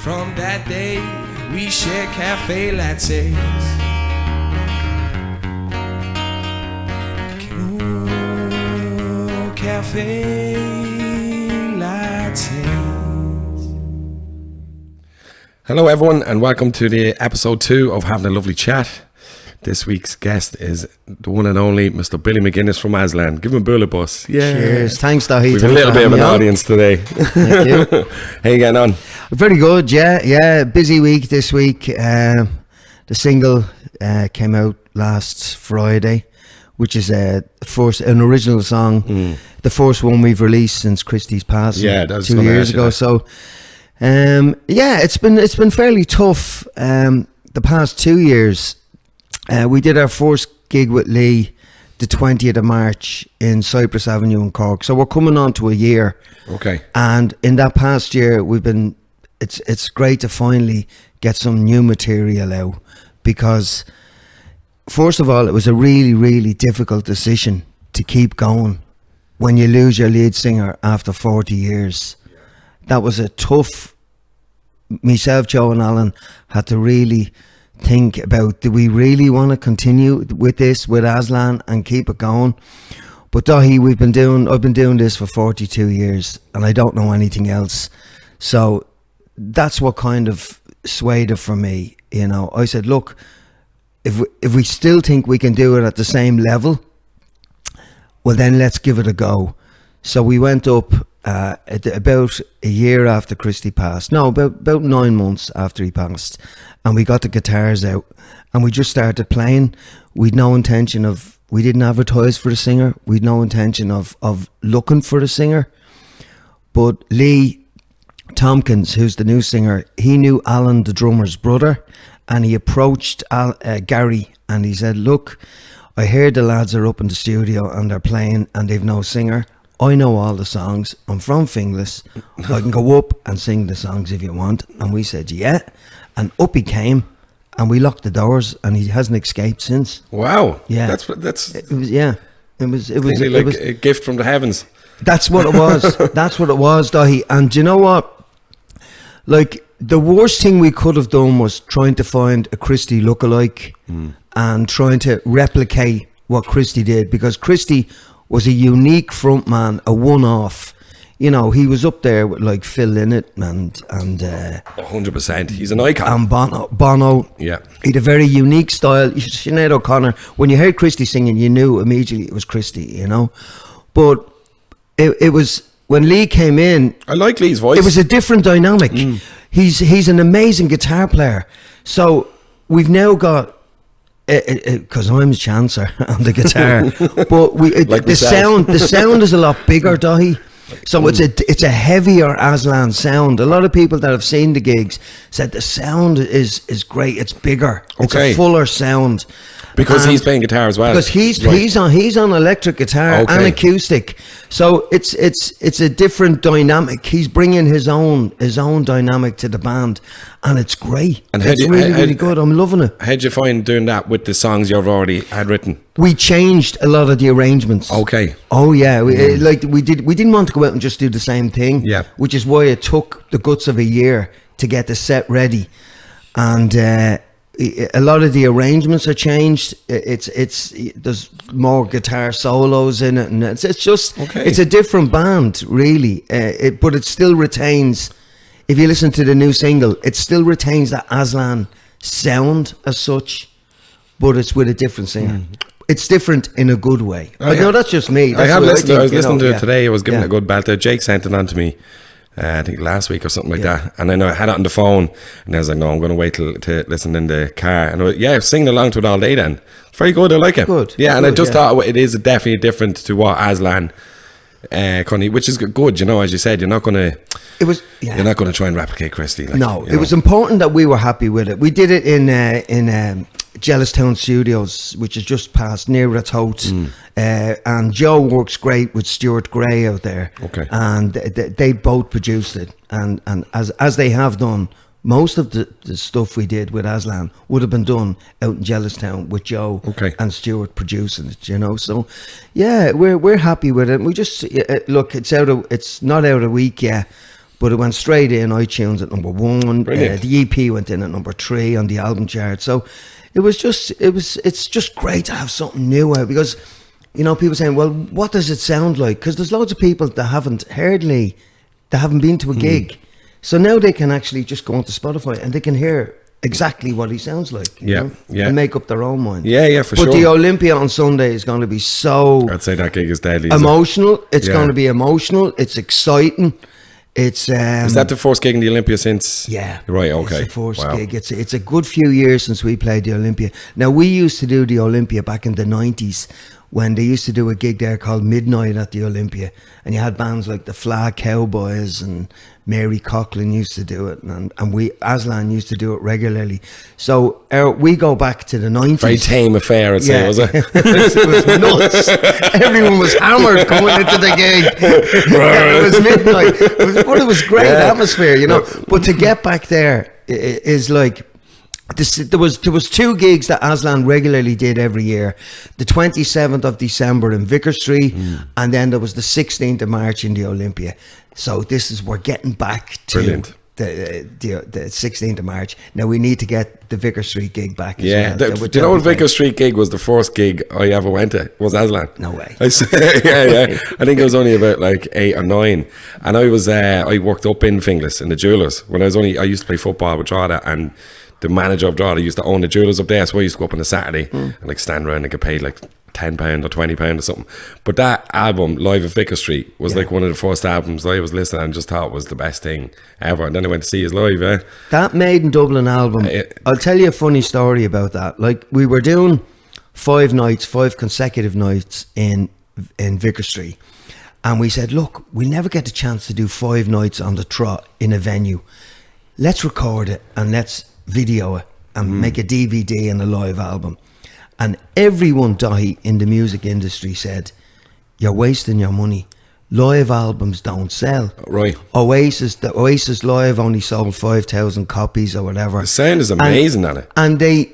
From that day, we shared cafe lattes. Ooh, cafe lattes. Hello everyone and welcome to the episode 2 of Having a Lovely Chat. This week's guest is the one and only Mr. Billy Mc Guinness from Aslan. Give him a bullet bus. Yeah. Cheers. Thanks, Dahi. We've a little bit of an audience today. Thank you. How you getting on? Very good, yeah. Busy week this week. The single came out last Friday, which is an original song. The first one we've released since Christy's passing 2 years ago. So, it's been fairly tough the past 2 years. We did our first gig with Lee the 20th of March in Cypress Avenue in Cork. So we're coming on to a year. Okay. And in that past year, it's great to finally get some new material out, because first of all, it was a really, really difficult decision to keep going when you lose your lead singer after 40 years. That was a tough. Myself, Joe and Alan had to really think about, do we really want to continue with this with Aslan and keep it going? But Dahi, I've been doing this for 42 years and I don't know anything else. So that's what kind of swayed it for me. You know, I said, look, if we still think we can do it at the same level, well then let's give it a go. So we went up about a year after Christy passed. No, about 9 months after he passed. And we got the guitars out and we just started playing. We didn't advertise for the singer. We'd no intention of looking for the singer. But Lee Tompkins, who's the new singer, he knew Alan, the drummer's brother, and he approached Gary and he said, look, I hear the lads are up in the studio and they're playing and they've no singer. I know all the songs. I'm from Finglas. I can go up and sing the songs if you want. And we said, yeah. And up he came, and we locked the doors, and he hasn't escaped since. Wow. Yeah. That's It was like a gift from the heavens. That's what it was. That's what it was, Dahi. And do you know what? Like, the worst thing we could have done was trying to find a Christy lookalike and trying to replicate what Christy did, because Christy was a unique frontman, a one-off. You know, he was up there with like Phil Lynott and 100%. He's an icon. And Bono. Yeah. He had a very unique style. Sinead O'Connor, when you heard Christy singing, you knew immediately it was Christy, you know. But it was, when Lee came in, I like Lee's voice. It was a different dynamic. He's an amazing guitar player. So we've now got, because I'm a chancer on the guitar, but the sound is a lot bigger, Dahi. So it's a heavier Aslan sound. A lot of people that have seen the gigs said the sound is great. It's bigger. It's a fuller sound. Because he's playing guitar as well. Because he's on electric guitar and acoustic. So it's a different dynamic. He's bringing his own dynamic to the band, and it's great. And it's really good. I'm loving it. How'd you find doing that with the songs you've already had written? We changed a lot of the arrangements. Okay. Oh yeah, we didn't want to go out and just do the same thing. Yeah. Which is why it took the guts of a year to get the set ready, and a lot of the arrangements are changed. There's more guitar solos in it, and it's just it's a different band, really. But it still retains. If you listen to the new single, it still retains that Aslan sound as such, but it's with a different singer. It's different in a good way. But no, that's just me. That's I was listening to it today. I was giving it a good belt. Jake sent it on to me. I think last week or something like that, and then I had it on the phone, and I was like, no, I'm going to wait to listen in the car, and I was singing along to it all day then. It's very good, I like it. Good. Yeah, and I just thought it is definitely different to what Aslan, which is good, you know, as you said, you're not going to try and replicate Christy. It was important that we were happy with it. We did it in Jellistown Studios, which is just past near Ratoath, and Joe works great with Stuart Gray out there. Okay. And they both produced it, and as they have done, most of the stuff we did with Aslan would have been done out in Jellistown with Joe and Stuart producing it, you know. So yeah, we're happy with it. We just look, it's not out a week yet, but it went straight in iTunes at number 1. The EP went in at number 3 on the album chart. So it's just great to have something new out, because you know, people saying, well, what does it sound like? Because there's loads of people that haven't heard Lee, that haven't been to a gig. So now they can actually just go onto Spotify and they can hear exactly what he sounds like. You know, and make up their own mind. Yeah, for sure. But the Olympia on Sunday is going to be so... I'd say that gig is deadly. Emotional. It's going to be emotional. It's exciting. It's... is that the first gig in the Olympia since? Yeah. Right, okay. It's the first gig. It's a good few years since we played the Olympia. Now, we used to do the Olympia back in the 90s, when they used to do a gig there called Midnight at the Olympia, and you had bands like the Flag Cowboys and Mary Coughlin used to do it, and Aslan used to do it regularly. So we go back to the 90s. Very tame affair, I'd say, was it? It was nuts. Everyone was hammered coming into the gig. It was midnight, but it was great atmosphere, you know. But to get back there is like... There was 2 gigs that Aslan regularly did every year. The 27th of December in Vicar Street, and then there was the 16th of March in the Olympia. So we're getting back to the 16th of March. Now we need to get the Vicar Street gig back as well. The old Vicar Street gig was the first gig I ever went to, was Aslan. No way. I think I was only about like 8 or 9, and I worked up in Finglas in the Jewellers when I used to play football with Drogheda, and the manager of Drogheda used to own the Jewellers up there, so I used to go up on a Saturday and like stand around and get paid like £10 or £20 or something. But that album, Live at Vicar Street, was like one of the first albums I was listening and just thought was the best thing ever. And then I went to see his live. That Made in Dublin album, I'll tell you a funny story about that. Like, we were doing 5 consecutive nights in Vicar Street, and we said, look, we never get the chance to do 5 nights on the trot in a venue. Let's record it and let's video it and make a DVD and a live album. And everyone in the music industry said, you're wasting your money. Live albums don't sell. Right. The Oasis live only sold 5,000 copies or whatever. The sound is amazing on it. And they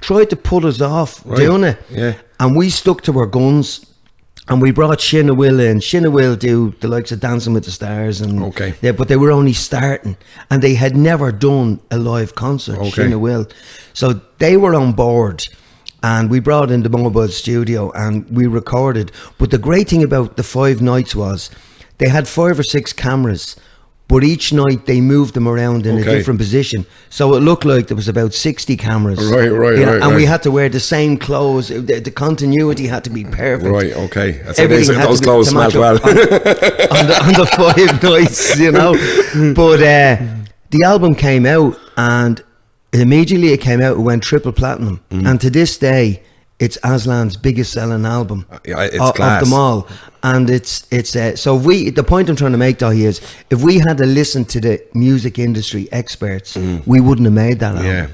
tried to put us off doing it. Yeah. And we stuck to our guns. And we brought Shinna Will in. Shinna Will do the likes of Dancing with the Stars, and but they were only starting, and they had never done a live concert. Shinna Will, so they were on board, and we brought in the mobile studio and we recorded. But the great thing about the 5 nights was they had 5 or 6 cameras, but each night they moved them around in a different position, so it looked like there was about 60 camoras. And we had to wear the same clothes. The continuity had to be perfect. Right, okay. That's everything. Those clothes smelled well. on the 5 nights, you know. But the album came out, and immediately it came out, it went triple platinum. And to this day, it's Aslan's biggest selling album of them all. And it's so the point I'm trying to make, Dahi, is if we had to listen to the music industry experts, we wouldn't have made that album. Yeah,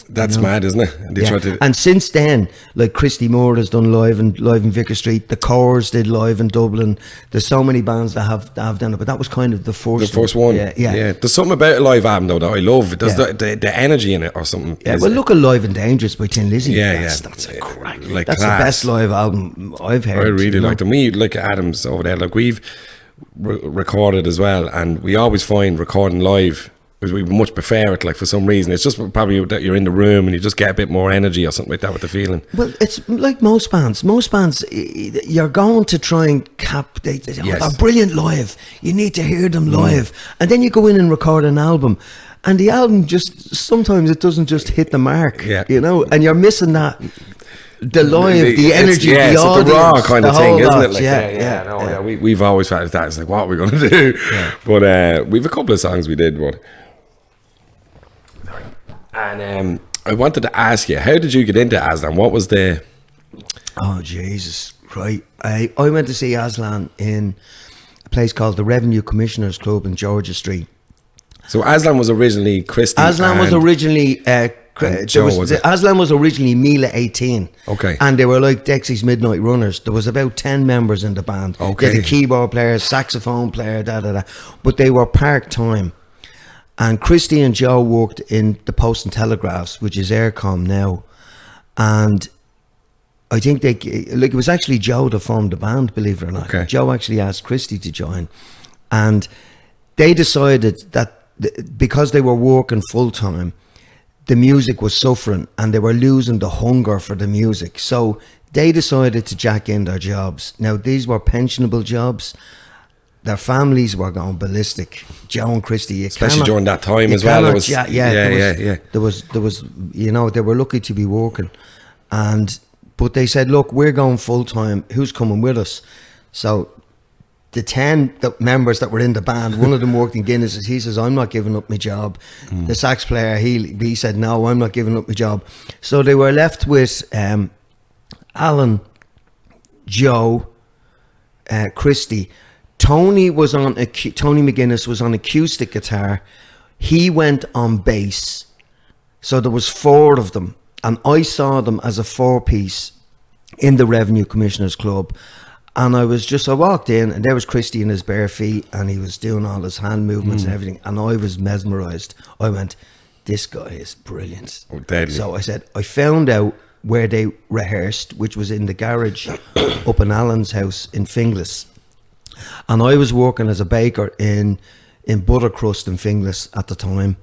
that's mad, isn't it? And since then, like Christy Moore has done live in Vicar Street, the Corrs did live in Dublin. There's so many bands that have done it, but that was kind of the first one. Yeah. There's something about a live album though that I love. There's the energy in it or something. Yeah, well, look at Live and Dangerous by Tin Lizzy. That's a crack. That's the best live album I've heard. I really like them. We like Adams over there. Like, we've recorded as well, and we always find recording live, because we much prefer it, like, for some reason. It's just probably that you're in the room and you just get a bit more energy or something like that with the feeling. Well, it's like most bands, you're going to try and they're brilliant live, you need to hear them live, and then you go in and record an album, and the album just, sometimes it doesn't just hit the mark, you know, and you're missing that. The live, the energy, the audience, the raw kind of thing, isn't it? Like, we've always felt that. It's like, what are we going to do? But we've a couple of songs we did, and I wanted to ask you, how did you get into Aslan? What was the... Oh, Jesus, right. I went to see Aslan in a place called the Revenue Commissioners Club in Georgia Street. So Aslan was originally Christy. Aslan was originally... Aslan was originally Mila 18. Okay. And they were like Dexy's Midnight Runners. There was about 10 members in the band. Okay. They had a keyboard player, saxophone player, but they were part-time. And Christy and Joe worked in the Post and Telegraphs, which is Aircom now. And I think it was actually Joe that formed the band, believe it or not. Okay. Joe actually asked Christy to join. And they decided that because they were working full time, the music was suffering and they were losing the hunger for the music. So they decided to jack in their jobs. Now, these were pensionable jobs. Their families were going ballistic. Joe and Christy, especially during that time as well. There was, There was, you know, they were lucky to be working, but they said, look, we're going full time. Who's coming with us? So the 10 members that were in the band, one of them worked in Guinness. He says, I'm not giving up my job. The sax player, he said, no, I'm not giving up my job. So they were left with Alan, Joe, Christy. Tony Mc Guinness was on acoustic guitar. He went on bass. So there was 4 of them. And I saw them as a 4-piece in the Revenue Commissioners Club. And I walked in, and there was Christy in his bare feet, and he was doing all his hand movements and everything. And I was mesmerised. I went, this guy is brilliant. Oh, deadly. So I said, I found out where they rehearsed, which was in the garage up in Alan's house in Finglas. And I was working as a baker in Buttercrust in Finglas at the time.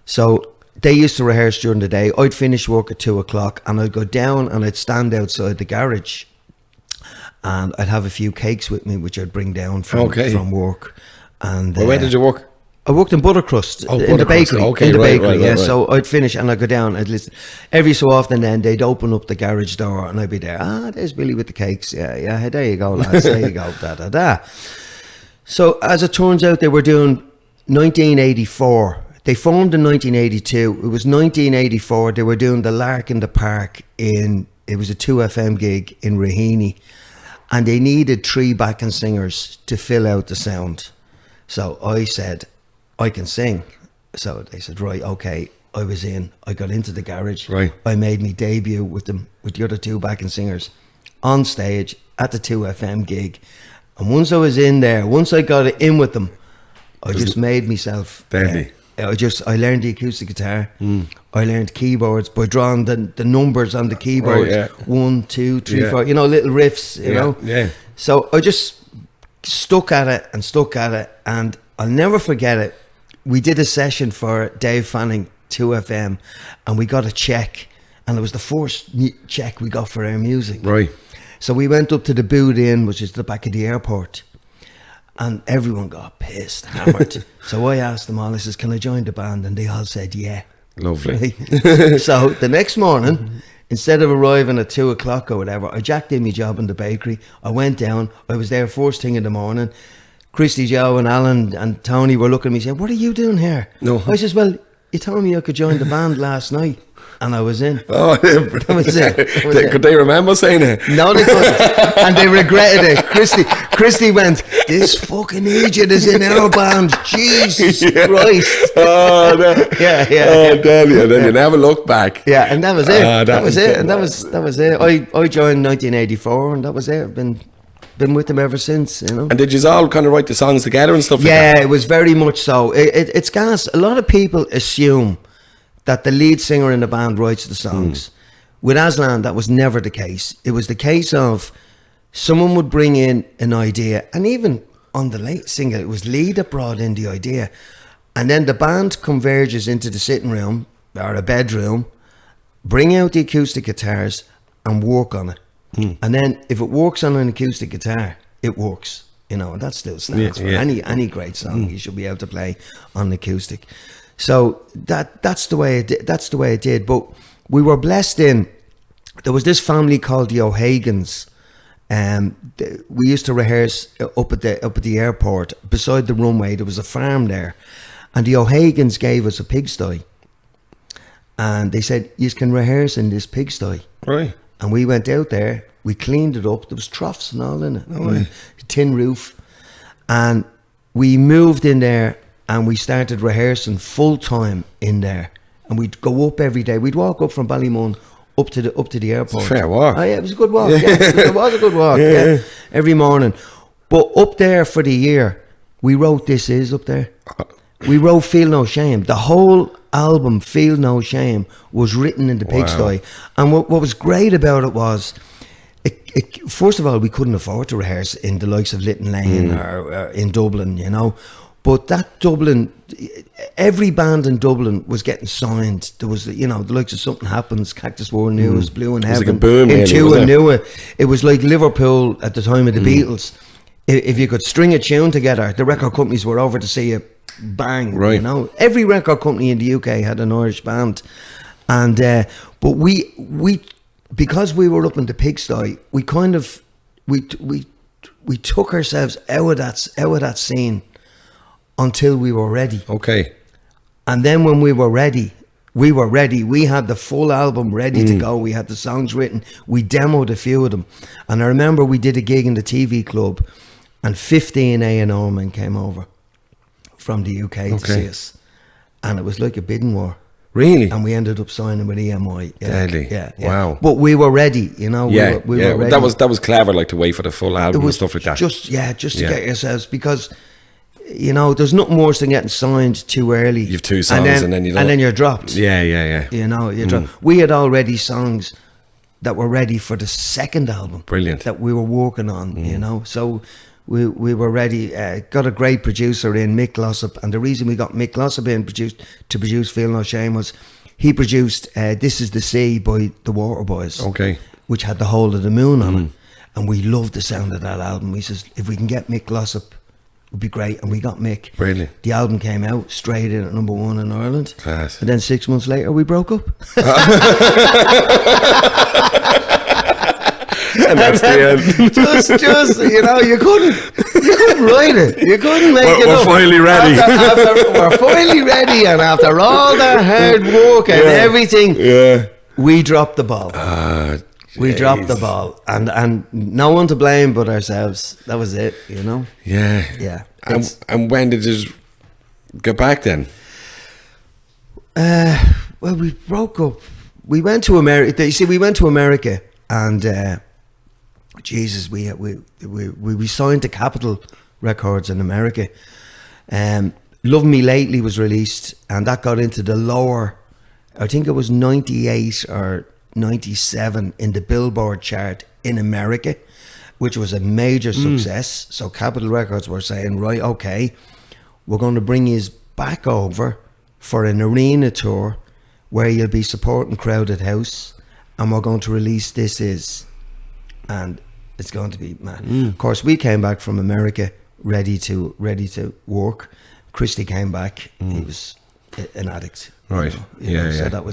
So they used to rehearse during the day. I'd finish work at 2 o'clock and I'd go down and I'd stand outside the garage and I'd have a few cakes with me, which I'd bring down from work. And where did you work? I worked in Buttercrust, in the bakery. Right. So I'd finish and I'd go down. I'd listen. Every so often then they'd open up the garage door and I'd be there. There's Billy with the cakes. Yeah, there you go, lads. There you go, da. So as it turns out, they were doing 1984. They formed in 1982. It was 1984. They were doing the Lark in the Park it was a 2FM gig in Raheny. And they needed 3 backing singers to fill out the sound. So I said, I can sing. So they said, right, okay. I was in. I got into the garage. Right. I made me debut with the other 2 backing singers on stage at the 2FM gig. And once I was in there, once I got it in with them, I just made myself. Deadly. I learned the acoustic guitar. I learned keyboards by drawing the numbers on the keyboard. 1, 2, 3, 4. You know, little riffs. You know. Yeah. So I just stuck at it, and I'll never forget it. We did a session for Dave Fanning 2FM, and we got a check, and it was the first check we got for our music. Right. So we went up to the Boot Inn, which is the back of the airport, and everyone got pissed, hammered. So I asked them all, I says, can I join the band? And they all said, yeah. Lovely. So the next morning, instead of arriving at 2 o'clock or whatever, I jacked in my job in the bakery. I went down. I was there first thing in the morning. Christy, Joe and Alan and Tony were looking at me saying, what are you doing here? No. I says, well, you told me I could join the band last night. And I was in. Oh, that was it. Could they remember saying it? No, they couldn't. And they regretted it. Christy went, this fucking idiot is in our band. Jesus Christ. Oh, no. Yeah. Oh, damn you. And then you never look back. Yeah, and that was it. That was it. And that was it. I joined 1984 and that was it. I've been with them ever since, you know. And did you all kind of write the songs together and stuff like that? Yeah, it was very much so. It's gas. A lot of people assume that the lead singer in the band writes the songs. With Aslan, that was never the case. It was the case of someone would bring in an idea, and even on the late single, it was Lee that brought in the idea. And then the band converges into the sitting room or a bedroom, bring out the acoustic guitars and work on it. And then if it works on an acoustic guitar, it works. You know, and that still stands for any great song you should be able to play on acoustic. So that's the way it did. But we were blessed in. There was this family called the O'Hagans. We used to rehearse up at the airport beside the runway. There was a farm there, and the O'Hagans gave us a pigsty. And they said, "You can rehearse in this pigsty." Right. And we went out there. We cleaned it up. There was troughs and all in it. Tin roof, and we moved in there. And we started rehearsing full time in there, and we'd go up every day. We'd walk up from Ballymun up to the airport. Fair walk. Oh yeah, it was a good walk. Yeah, it was a good walk. Yeah, every morning. But up there for the year, we wrote "This Is" up there. We wrote "Feel No Shame." The whole album, "Feel No Shame," was written in the pigsty. And what was great about it was, first of all, we couldn't afford to rehearse in the likes of Lytton Lane or in Dublin, you know. But that Dublin, every band in Dublin was getting signed. There was, the likes of Something Happens, Cactus War News, Blue in Heaven, like a boom, Into and Newer. It was like Liverpool at the time of the Beatles. If you could string a tune together, the record companies were over to see you bang. Right. Every record company in the UK had an Irish band, and but we because we were up in the pigsty, we kind of we took ourselves out of that scene until we were ready. Okay. And then when we were ready. We had the full album ready to go. We had the songs written. We demoed a few of them. And I remember we did a gig in the TV club, and 15 A&R men came over from the UK to see us. And it was like a bidding war. Really? And we ended up signing with EMI. Deadly. Yeah. Wow. But we were ready, We were ready. That was clever, like to wait for the full album and stuff like that. Just to get yourselves, because there's nothing worse than getting signed too early. You've 2 songs and then you don't. And then you're dropped. Yeah. You're dropped. We had already songs that were ready for the second album. Brilliant. That we were working on, So we were ready. Got a great producer in, Mick Glossop, and the reason we got Mick Glossop in to produce Feel No Shame was he produced This Is the Sea by the Waterboys. Okay. Which had The Hold of the Moon on it. And we loved the sound of that album. We says, if we can get Mick Glossop, would be great. And we got Mick. Brilliant. The album came out straight in at number 1 in Ireland. Class. And then 6 months later we broke up. And that's the end. just you couldn't write it. You couldn't make it We're up. finally ready. We're finally ready, and after all the hard work and everything, we dropped the ball. We dropped the ball, and no one to blame but ourselves. That was it, Yeah. And when did you get back then? Well, we broke up. We went to America. You see, we went to America, and Jesus, we signed to Capitol Records in America. Love Me Lately was released, and that got into the lower, I think it was 98 or 97 in the Billboard chart in America, which was a major success. So Capitol Records were saying, right, okay, we're going to bring you back over for an arena tour where you'll be supporting Crowded House, and we're going to release This Is, and it's going to be mad. Of course, we came back from America ready to work. Christy came back. He was an addict. Right. So that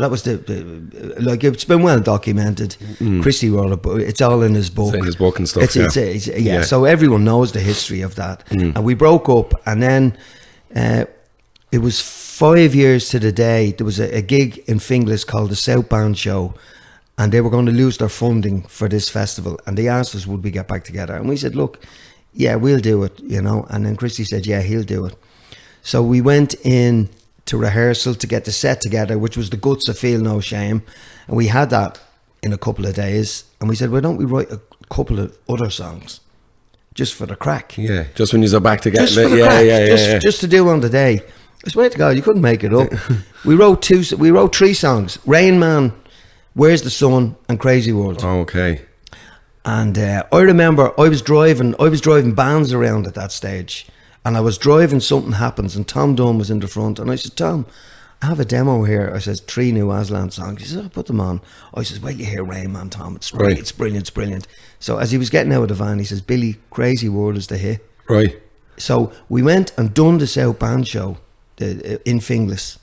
was the like, it's been well documented. Christy wrote a book. It's all in his book. It's in his book and stuff. It's so everyone knows the history of that. And we broke up, and then it was 5 years to the day. There was a gig in Finglas called the Southbound Show, and they were going to lose their funding for this festival, and they asked us would we get back together, and we said, look, yeah, we'll do it, and then Christy said, yeah, he'll do it. So we went in to rehearsal to get the set together, which was the guts of Feel No Shame, and we had that in a couple of days, and we said, why don't we write a couple of other songs just for the crack? Yeah, just when you're back together. Just for the crack, just to do on the day. I swear to God, you couldn't make it up. We wrote 3 songs: Rain Man, Where's the Sun, and Crazy World. Oh, okay. And I remember I was driving bands around at that stage, and I was driving Something Happens, and Tom Dunn was in the front, and I said, Tom, I have a demo here. I says 3 new Aslan songs. He says, I'll put them on. I says, well, you hear Rain Man, Tom. It's right. It's brilliant. It's brilliant. So as he was getting out of the van, he says, Billy, Crazy World is the hit. Right. So we went and done the South Band show in Finglas,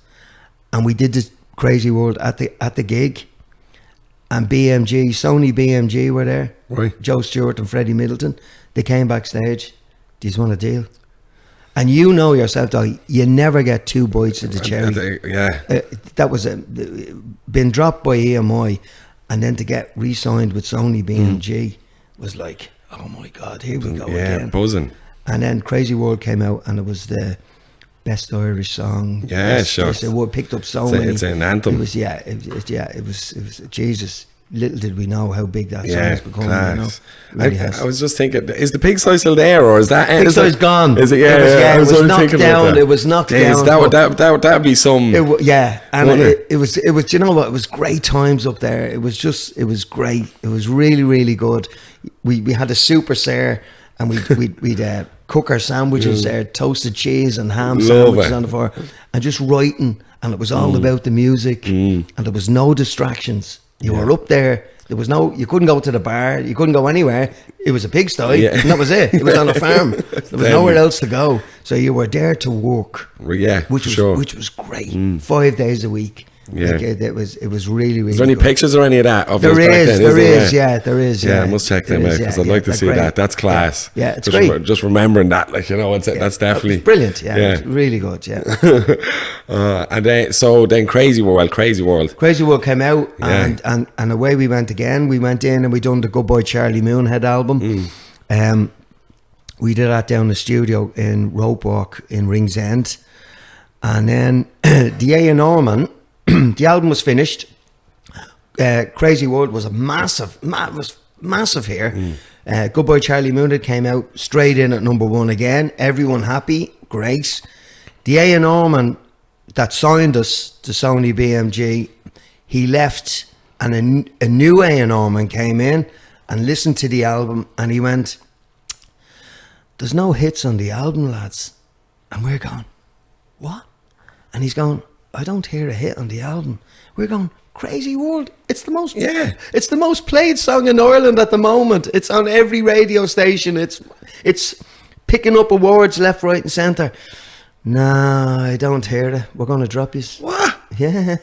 and we did the Crazy World at the gig, and Sony BMG were there, right? Joe Stewart and Freddie Middleton. They came backstage. Do you want a deal? And you know yourself, though, you never get 2 bites of the cherry. That was been dropped by EMI, and then to get re-signed with Sony BMG was like, oh my God, here we go again. Yeah, buzzing. And then Crazy World came out, and it was the best Irish song. Yeah, sure. It picked up so many. It's an anthem. It was, it was Jesus. Little did we know how big that song has become. Class. Really I was just thinking, is the pigsty still there, or is that Pigsty's gone? Is it? Yeah, it was knocked down. It was knocked down. That would be some. It was. You know what? It was great times up there. It was great. It was really, really good. We had a super Sir, and we'd cook our sandwiches there, toasted cheese and ham Love sandwiches it. on the floor, and just writing. And it was all about the music, and there was no distractions. You were up there. There was you couldn't go to the bar. You couldn't go anywhere. It was a pigsty, and that was it. It was on a farm. There was nowhere else to go. So you were there to work. Yeah, which was great. 5 days a week. Yeah. Like, it was really, really Is there any good. pictures or any of that? Of There us back is, then, there is is, there? there is. Yeah, I must check them out because I'd like to see they're that. great. That's class. Yeah, it's just great. Just remembering that, like, you know, that's definitely It's brilliant. Yeah, it's really good. Yeah. and then Crazy World. Crazy World came out, and away we went again. We went in and we done the Good Boy Charlie Moonhead album. We did that down in the studio in Rope Walk in Ringsend, and then the A&R, the album was finished. Crazy World was a massive here. Good Boy Charlie Moonhead came out straight in at number 1 again. Everyone happy, great. The A&R man that signed us to Sony BMG, he left, and a new A&R man came in and listened to the album, and he went, "There's no hits on the album, lads." And we're going, "What?" And he's going, "I don't hear a hit on the album." We're going, "Crazy World. It's the most played song in Ireland at the moment. It's on every radio station. It's picking up awards left, right and centre." "Nah, I don't hear it. We're going to drop you." What? Yeah,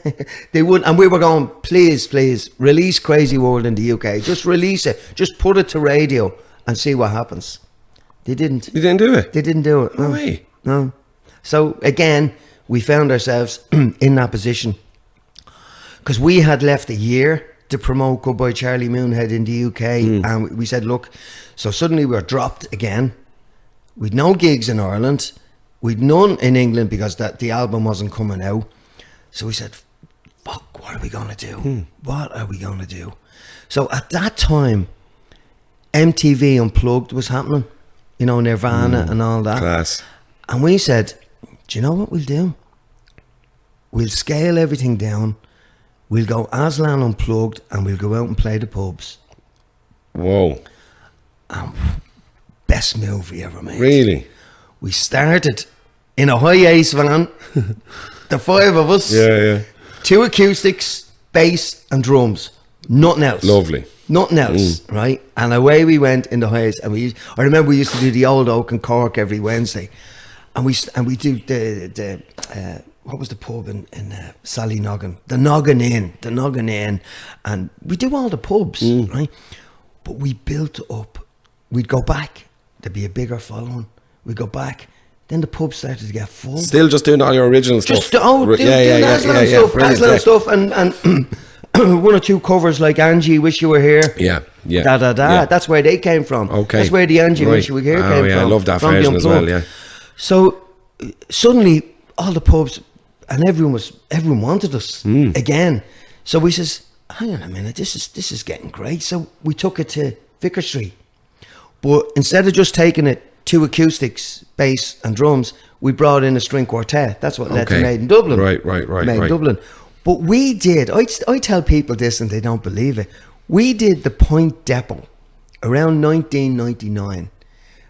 they would, and we were going, please release Crazy World in the UK. Just release it. Just put it to radio and see what happens. They didn't. You didn't do it? They didn't do it. No way. No. So again, we found ourselves in that position because we had left a year to promote Good Boy Charlie Moonhead in the UK, and we said, look, so suddenly we were dropped again. We'd no gigs in Ireland. We'd none in England because the album wasn't coming out. So we said, fuck, what are we going to do? What are we going to do? So at that time, MTV Unplugged was happening. You know, Nirvana and all that. Class. And we said, do you know what we'll do? We'll scale everything down. We'll go Aslan Unplugged and we'll go out and play the pubs. Whoa. Best move we ever made. Really? We started in a high ace van, the 5 of us. Yeah. 2 acoustics, bass and drums. Nothing else. Lovely. Nothing else, right? And away we went in the highest. And I remember we used to do the Old Oak in Cork every Wednesday, and we do the what was the pub in Sallynoggin? The Noggin Inn, and we do all the pubs, right? But we built up. We'd go back. There'd be a bigger following. We'd go back. Then the pub started to get full. Still just doing all your original stuff. Just Aslan stuff, Brilliant, Aslan stuff, and. 1 or 2 covers like Angie, Wish You Were Here. Yeah. Yeah. That's where they came from. Okay. That's where the Angie Wish You Were Here came from. I love that version as well, yeah. So suddenly all the pubs and everyone wanted us again. So we says, hang on a minute, this is getting great. So we took it to Vicar Street. But instead of just taking it 2 acoustics, bass and drums, we brought in a string quartet. That's what led to Made in Dublin. Right. Made in Dublin. But we did, I tell people this and they don't believe it. We did the Point Depot around 1999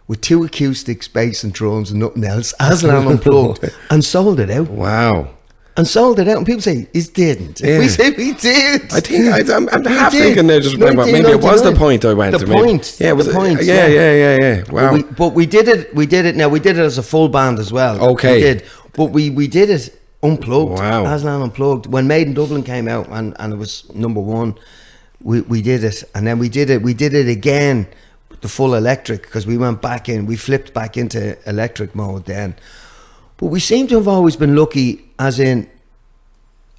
with 2 acoustics, bass and drums and nothing else, Aslan Unplugged, and sold it out. Wow. And sold it out. And people say, he didn't. Yeah. We say, we did. I think I'm half thinking there, just remember, maybe it was the Point I went to. The Point. Yeah, it was the Point. Yeah. Wow. But we did it. Now, we did it as a full band as well. Okay. We did. But we did it unplugged. Wow. Aslan Unplugged. When Made in Dublin came out and it was number 1, we did it. And then we did it again, the full electric, because we flipped back into electric mode then. But we seem to have always been lucky, as in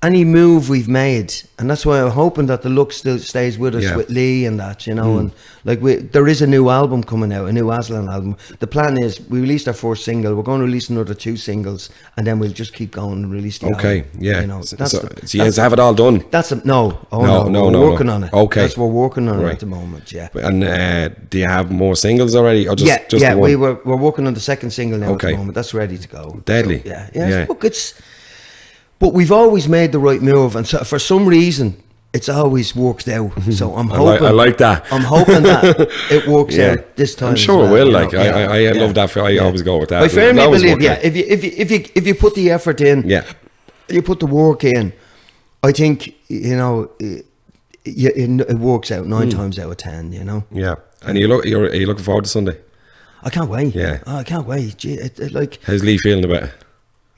any move we've made, and that's why I'm hoping that the look still stays with us with Lee and that, you know. And like there is a new album coming out, a new Aslan album. The plan is we released our first single, we're going to release another 2 singles, and then we'll just keep going and release the album. Yeah. You know, so you guys have it all done? No, we're working on it. Okay. We're working on it at the moment, yeah. And do you have more singles already, or just the one? We're working on the 2nd single now at the moment. That's ready to go. Deadly. So, yeah. Look, but we've always made the right move, and so for some reason it's always worked out. So I'm hoping I like that. I'm hoping that it works out this time. I'm sure as well, it will. you Like know? I love that. I always go with that. I firmly It'll always believe, work out. if you put the effort in, you put the work in, I think, you know, it works out 9 times out of 10, you know. Yeah. And are you looking forward to Sunday? I can't wait. Yeah. I can't wait. Gee, like, how's Lee feeling about it?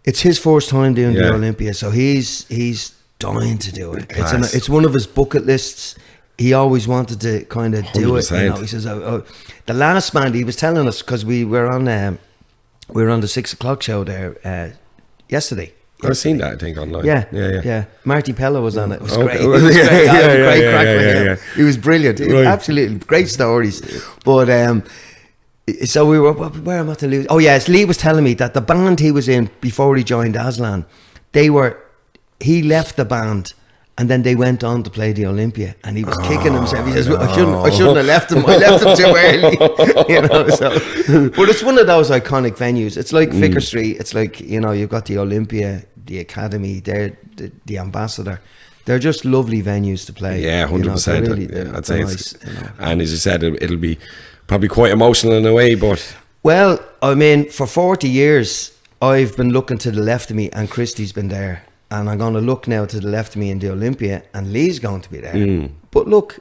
it's his first time doing the Olympia, so he's dying to do it. It's one of his bucket lists. He always wanted to kind of do 100%. it. You know, he says, the last band, he was telling us, because we were on the 6:00 show there yesterday. I've seen that, I think, online. Yeah. Marty Pella was on it. It was Okay. great. It was great. I had a great crack with him. yeah. He was brilliant. Right. Absolutely great stories. But so we were, where am I to lose? Oh yes, Lee was telling me that the band he was in before he joined Aslan, he left the band and then they went on to play the Olympia, and he was kicking himself. He says, I shouldn't have left him. I left him too early. You know, so. But it's one of those iconic venues. It's like Vicar Street. It's like, you know, you've got the Olympia, the Academy, they're the Ambassador. They're just lovely venues to play. Yeah, 100%. You know, I'd say nice, you know. And as you said, it'll be probably quite emotional in a way, but... Well, I mean, for 40 years, I've been looking to the left of me, and Christy's been there. And I'm going to look now to the left of me in the Olympia, and Lee's going to be there. But look,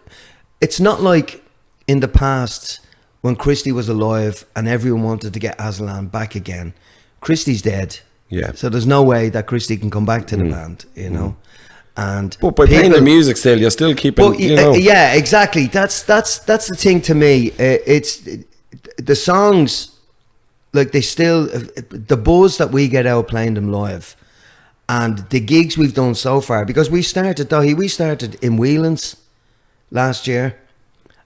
it's not like in the past when Christy was alive and everyone wanted to get Aslan back again. Christy's dead. Yeah. So there's no way that Christy can come back to the band, you know. And But by playing the music still, you're still keeping, you know... yeah, exactly. That's the thing to me. It's the songs, like they still... The buzz that we get out playing them live, and the gigs we've done so far, because we started in Whelan's last year,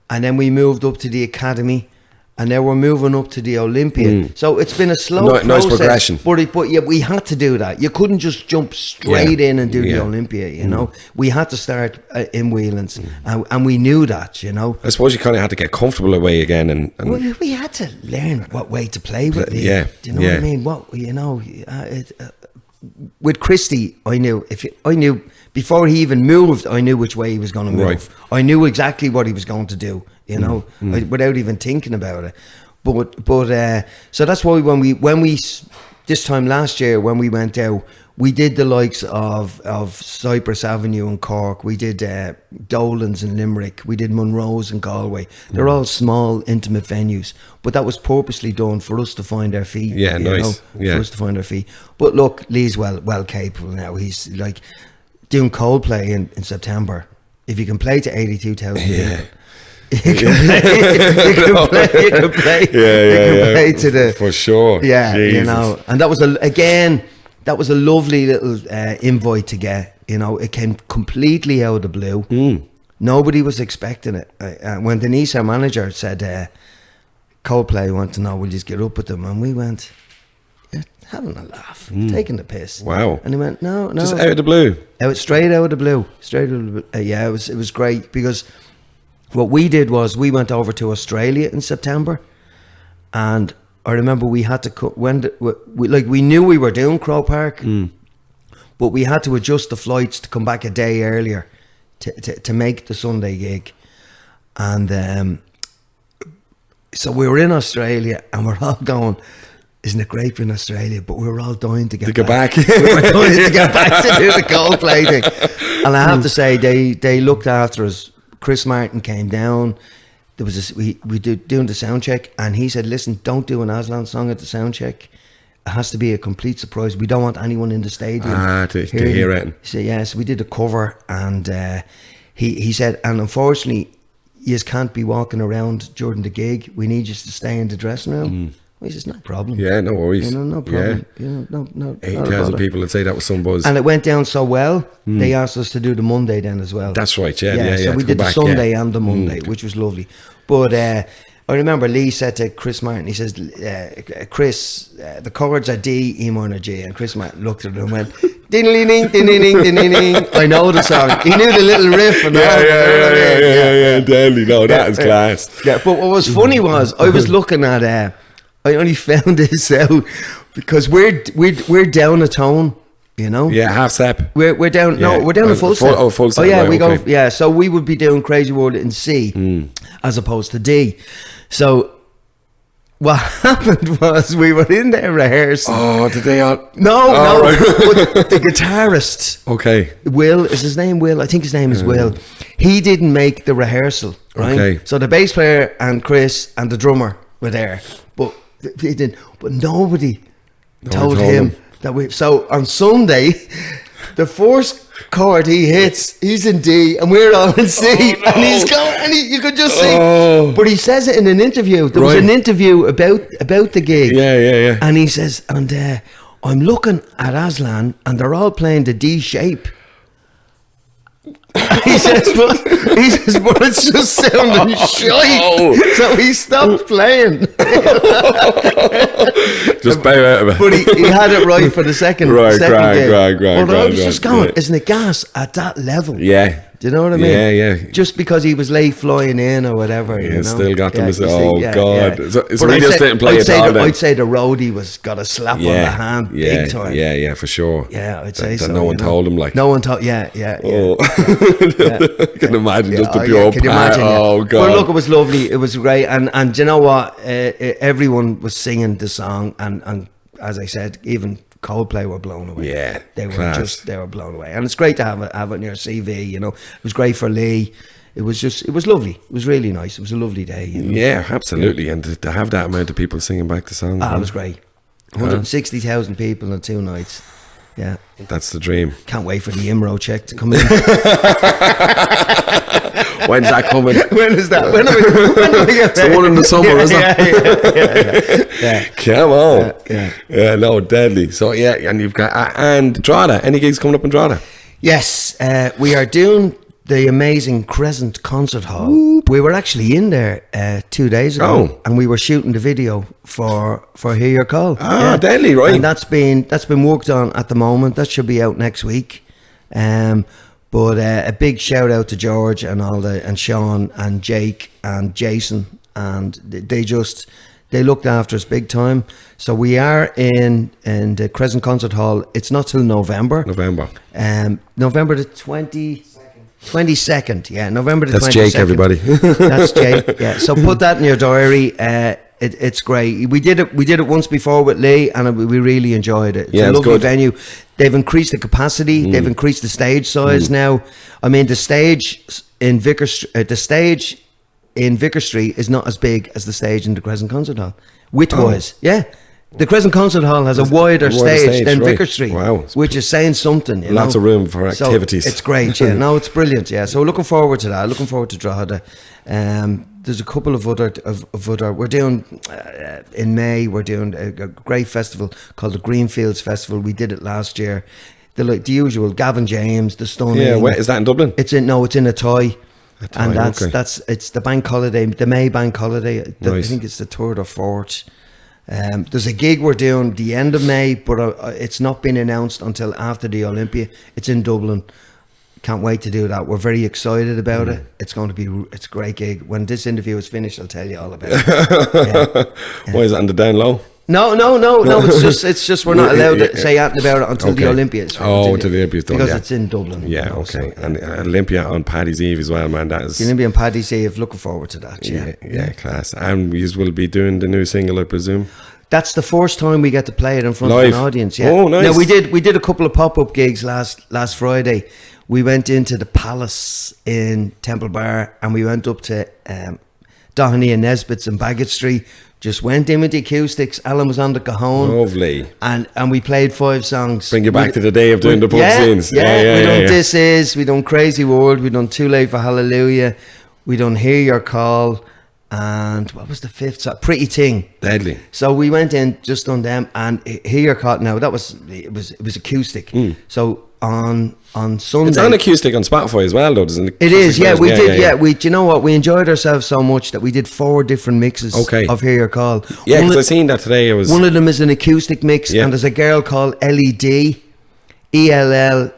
and then we moved up to the Academy, and now we're moving up to the Olympia. So it's been a slow process. Nice progression. But yeah, we had to do that. You couldn't just jump straight in and do the Olympia, you know. We had to start in Whelan's, and we knew that, you know. I suppose you kind of had to get comfortable away again, and We had to learn what way to play with it. Yeah, Do you know what I mean? What, you know, with Christy, I knew before he even moved, I knew which way he was going to move. Right. I knew exactly what he was going to do, you know, without even thinking about it. But so that's why when we this time last year when we went out, we did the likes of Cypress Avenue in Cork. We did Dolan's in Limerick. We did Monroe's in Galway. They're all small, intimate venues, but that was purposely done for us to find our feet. Yeah, nice. For us to find our feet. But look, Lee's well capable now. He's like doing Coldplay in September. If you can play to 82,000 people, you can play to the, for sure. Yeah, Jesus. you know, and that was a lovely little invite to get. You know, it came completely out of the blue. Nobody was expecting it. When Denise, our manager, said Coldplay want to know, will you just get up with them? And we went, having a laugh, taking the piss. Wow. And he went, no. Just out of the blue. Straight out of the blue. Yeah, it was great, because what we did was we went over to Australia in September, and I remember we had to we knew we were doing Crow Park, but we had to adjust the flights to come back a day earlier to make the Sunday gig. And so we were in Australia, and we're all going, isn't it great being in Australia? But we were all dying to get back. We were dying to get back to do the Coldplay thing. And I have to say, they looked after us. Chris Martin came down. There was we did doing the sound check, and he said, listen, don't do an Aslan song at the sound check. It has to be a complete surprise. We don't want anyone in the stadium to hear it. He said, yeah. So we did a cover, and he said, and unfortunately, you just can't be walking around during the gig. We need you to stay in the dressing room. He says, no problem. Yeah, no worries. You know, no problem. Yeah. You know, no 8,000 people would say that was some buzz. And it went down so well, they asked us to do the Monday then as well. That's right, yeah. So we did the Sunday and the Monday, which was lovely. But I remember Lee said to Chris Martin, he says, Chris, the chords are D, E minor, G. And Chris Martin looked at it and went, ding-a-ling, ding-a-ling, ding-a-ling. I know the song. He knew the little riff. And Yeah, deadly. No, that is class. Yeah, but what was funny was, I was looking at... I only found this out because we're down a tone You know? Yeah, half step. We're down. Yeah. No, we're down a full step. Oh, full step. Oh yeah, right, we okay. go. Yeah, so we would be doing Crazy World in C as opposed to D. So what happened was we were in there rehearsing. Oh, did they all? No. Right. But the guitarist, Okay. Will, is his name Will? I think his name is Will. He didn't make the rehearsal, right? Okay. So the bass player and Chris and the drummer were there, but they didn't. But nobody told him that we. So on Sunday, the first chord he hits, he's in D, and we're all in C, and he's going, and you could just see. But he says it in an interview. There was an interview about the gig. Yeah. And he says, and I'm looking at Aslan, and they're all playing the D shape. He says, but it's just sounding shite. So he stopped playing. Just bow out of it. But he had it right for the second gig. Right. But I was just going, isn't it gas at that level? Yeah. Do you know what I mean? Yeah. Just because he was late flying in or whatever. Yeah, you know? still got them. Yeah, God. Yeah. So we just didn't play it all then. I'd say the roadie got a slap on the hand big time. Yeah, for sure. Yeah, I'd say so. No one told him, like. No one told. Yeah. Oh. I can imagine just the pure Can you imagine? Oh, God. Well, look, it was lovely. It was great. And do you know what? Everyone was singing the song. And as I said, even Coldplay were blown away. Yeah, they were class. they were blown away, and it's great to have it in your CV. You know, it was great for Lee. It was lovely. It was really nice. It was a lovely day. You know? Yeah, absolutely. And to have that amount of people singing back the songs, it was great. 160,000 people on 2 nights. Yeah, that's the dream. Can't wait for the IMRO check to come in. When's that coming? When is that? When are we It's the one in the summer, isn't it? Yeah. Come on. Yeah, no, deadly. So, yeah, and you've got... and Drogheda. Any gigs coming up in Drogheda? Yes, we are doing the amazing Crescent Concert Hall. Whoop. We were actually in there 2 days ago, and we were shooting the video for Hear Your Call. Deadly, right? And that's been worked on at the moment. That should be out next week. But a big shout out to George and Sean and Jake and Jason, and they looked after us big time. So we are in the Crescent Concert Hall. It's not till November. November the 22nd. Yeah, November the 22nd. That's Jake, everybody. That's Jake. Yeah. So put that in your diary. It's great. We did it once before with Lee, and we really enjoyed it. It's a lovely venue. They've increased the capacity. They've increased the stage size now. I mean, the stage in Vicar Street is not as big as the stage in the Crescent Concert Hall. Width-wise, yeah. The Crescent Concert Hall has a wider stage than Vicar Street, which is saying something. Lots of room for activities. So it's great, yeah. No, it's brilliant, yeah. So looking forward to that. Looking forward to Drogheda. There's a couple of other. We're doing in May. We're doing a great festival called the Greenfields Festival. We did it last year. The usual Gavin James, the Stunning. Yeah, where is that in Dublin? It's in Athy. And it's the bank holiday, the May bank holiday. I think it's the 3rd or 4th. There's a gig we're doing the end of May, but it's not been announced until after the Olympia. It's in Dublin. Can't wait to do that. We're very excited about it. It's a great gig. When this interview is finished, I'll tell you all about it. Why is that on the down low? No. It's just we're not allowed to say anything about it until the Olympia is until the Olympia's done. Because it's in Dublin. Yeah, okay. And Olympia on Paddy's Eve as well, man. That is the Olympia on Paddy's Eve. Looking forward to that. Yeah, class. And you will be doing the new single, I presume. That's the first time we get to play it in front of an audience. Yeah. Oh, nice. Now we did a couple of pop-up gigs last Friday. We went into the Palace in Temple Bar, and we went up to Doheny and Nesbitt's in Bagot Street. Just went in with the acoustics. Alan was on the cajon. Lovely. And we played 5 songs. Bring you back to the day of doing the pub scenes. Yeah. We done This Is, we done Crazy World, we done Too Late for Hallelujah, we done Hear Your Call, and what was the 5th song? Pretty Thing. Deadly. So we went in, just on them, and Hear Your Call. Now it was acoustic. So on Sunday, it's on acoustic on Spotify as well, though. It is. Yeah, we did. Yeah, we. Do you know what? We enjoyed ourselves so much that we did 4 different mixes of Hear Your Call. Yeah, because I seen that today. It was one of them is an acoustic mix, and there's a girl called LED, ELLYD,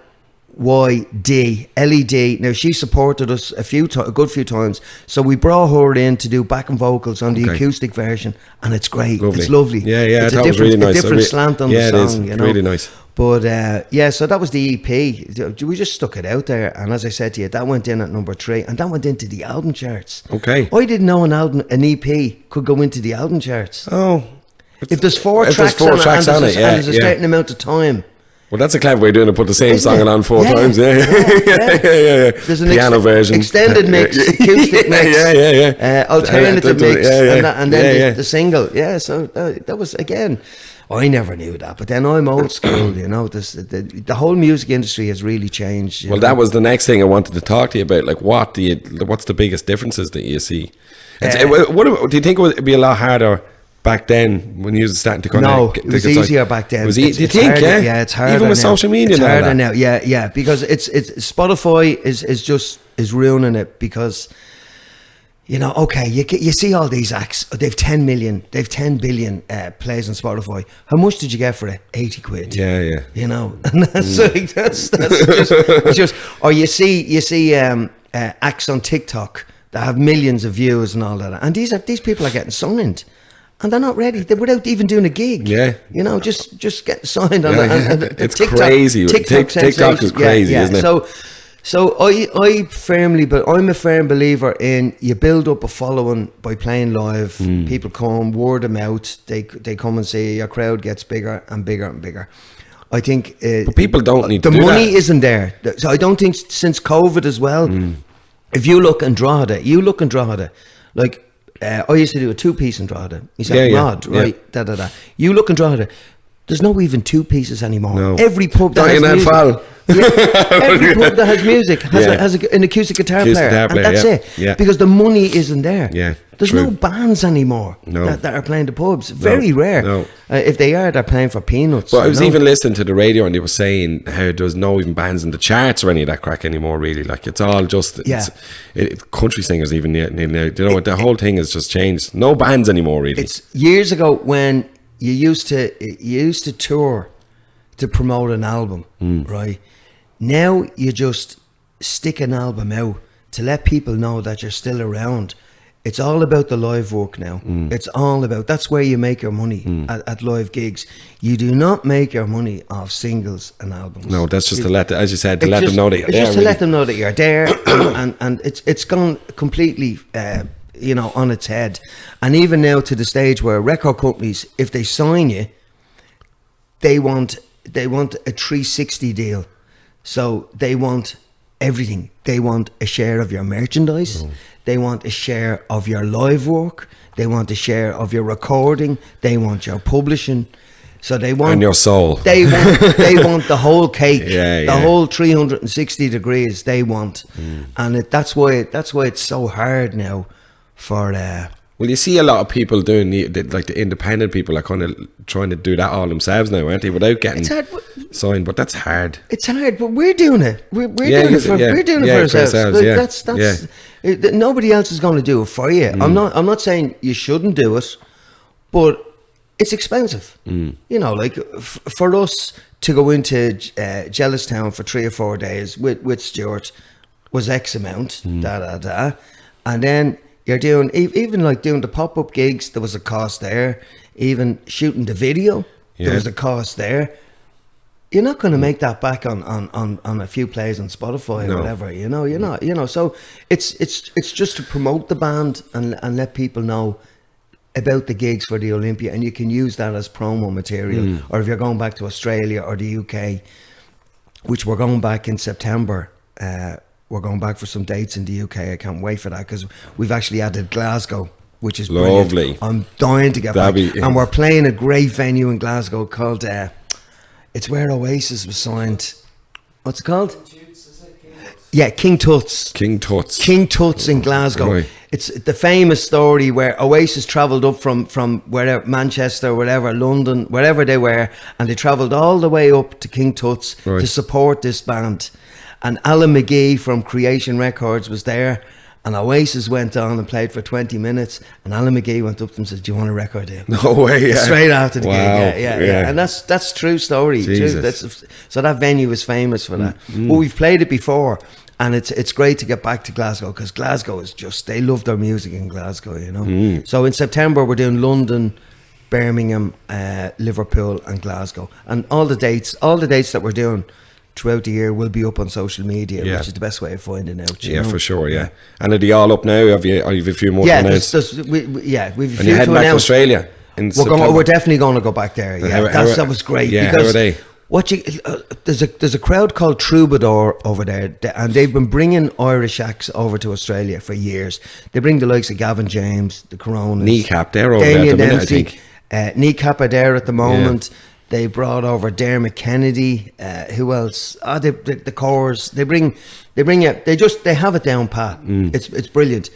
LED. Now she supported us a good few times, so we brought her in to do backing vocals on the acoustic version, and it's great. It's lovely. Yeah, It's that was really nice. A different slant on the song. It is. Really nice. But yeah, so that was the EP. We just stuck it out there, and as I said to you, that went in at number 3, and that went into the album charts. Okay. I didn't know an EP could go into the album charts. Oh. If there's four tracks on it, and there's a certain amount of time. Well, that's a clever way of doing it. Put the same Isn't song it? on 4 times. Yeah. There's an piano version, extended mix, acoustic mix, alternative mix, and then the single. Yeah, so that was, again, I never knew that. But then I'm old school, you know. The whole music industry has really changed. Well, that was the next thing I wanted to talk to you about. Like, what's the biggest differences that you see? What do you think it would be a lot harder back then when you was starting to kind of... it was easier back then. Do you think? Harder, yeah, it's harder even with now. social media. It's and all harder that. now. Yeah, because it's Spotify is ruining it, because, you know, okay, you see all these acts, they've 10 billion plays on Spotify. How much did you get for it? 80 quid. Yeah. You know, and that's like, that's just or you see acts on TikTok that have millions of views and all that, and these people are getting signed. And they're not ready. They're without even doing a gig. Yeah, you know, just getting signed on. It's TikTok, crazy. TikTok is crazy, isn't it? So I'm a firm believer in you build up a following by playing live. People come, word of mouth. They come and see you. Your crowd gets bigger and bigger and bigger. I think but people don't need the to do money that. Isn't there. So I don't think since COVID as well. If you look in Drogheda, like. I used to do a 2-piece in Drogheda. He said, Rod, right? Yeah. You look in Drogheda, there's no even 2 pieces anymore. No. Every pub that has music. Every pub that has music has an acoustic guitar player. And that's it. Yeah. Because the money isn't there. Yeah. There's no bands anymore that are playing the pubs. Very rare. No. If they are, they're playing for peanuts. But I was even listening to the radio, and they were saying how there's no even bands in the charts or any of that crack anymore, really. Like, it's all just country singers even. You know what? The whole thing has just changed. No bands anymore, really. It's years ago when you used to tour to promote an album, right? Now you just stick an album out to let people know that you're still around. It's all about the live work now. It's all about, that's where you make your money at live gigs. You do not make your money off singles and albums. No, that's just to let, as you said, to let them know that you're there. It's just to let them know that you're there, and it's gone completely, on its head. And even now to the stage where record companies, if they sign you, they want a 360 deal. So they want everything. They want a share of your merchandise. They want a share of your live work. They want a share of your recording. They want your publishing. So they want, and your soul. They want the whole cake, the whole 360 degrees. They want, and that's why it's so hard now for. Well, you see a lot of people doing the independent people are kind of trying to do that all themselves now, aren't they? Without getting signed, but that's hard. It's hard, but we're doing it. We're doing it for ourselves. That's nobody else is going to do it for you. I'm not saying you shouldn't do it, but it's expensive. You know, like for us to go into Jellistown for 3 or 4 days with Stuart was X amount, and then. You're doing, even like doing the pop-up gigs, there was a cost there. Even shooting the video, there was a cost there. You're not going to make that back on a few plays on Spotify or whatever, you know, you're not, you know. So it's just to promote the band and let people know about the gigs for the Olympia, and you can use that as promo material. Or if you're going back to Australia or the UK, which we're going back in September, we're going back for some dates in the UK. I can't wait for that because we've actually added Glasgow, which is lovely. Brilliant. I'm dying to get back. And we're playing a great venue in Glasgow called, it's where Oasis was signed. What's it called? Yeah, King Tut's. King Tut's. King Tut's in Glasgow. Right. It's the famous story where Oasis travelled up from wherever, Manchester, wherever, London, wherever they were, and they travelled all the way up to King Tut's to support this band. And Alan McGee from Creation Records was there, and Oasis went on and played for 20 minutes, and Alan McGee went up to them and said, "Do you want a record deal?" No way, Straight after the gig, yeah. And that's true story. True. So that venue is famous for that. But we've played it before, and it's great to get back to Glasgow, because Glasgow is just, they love their music in Glasgow, you know. So in September we're doing London, Birmingham, Liverpool, and Glasgow. And all the dates that we're doing throughout the year will be up on social media, which is the best way of finding out. You know? For sure. Yeah. And are they all up now? Have you a few more? Yeah, we've a few. And you're heading back to Australia. We're definitely going to go back there. Yeah, that was great. Yeah, because how are they? There's a crowd called Troubadour over there, and they've been bringing Irish acts over to Australia for years. They bring the likes of Gavin James, the Coronas, Kneecap, they're over there at the minute, I think. Kneecap are there at the moment. They brought over Dermot Kennedy. Who else? The Cores. They have it down pat. It's brilliant.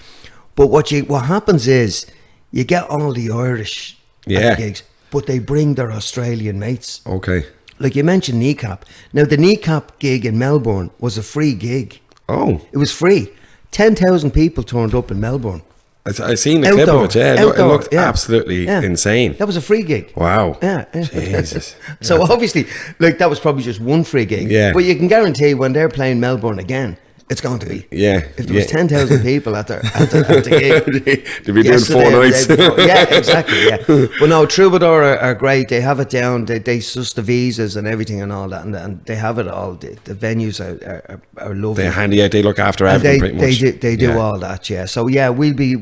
But what happens is you get all the Irish at the gigs, but they bring their Australian mates. Okay. Like you mentioned Kneecap. Now the Kneecap gig in Melbourne was a free gig. Oh. It was free. 10,000 people turned up in Melbourne. I seen the clip of it, it looked absolutely insane. That was a free gig. Wow. Yeah. Jesus. So obviously, like that was probably just one free gig. Yeah. But you can guarantee when they're playing Melbourne again, it's going to be. Yeah. If there was 10,000 people at the gig, they'd be doing 4 nights. Yeah, exactly. Yeah. But no, Troubadour are great. They have it down. They suss the visas and everything and all that, and they have it all. The venues are lovely. They're handy out. They look after everything pretty much. They do all that. Yeah. So yeah, we'll be.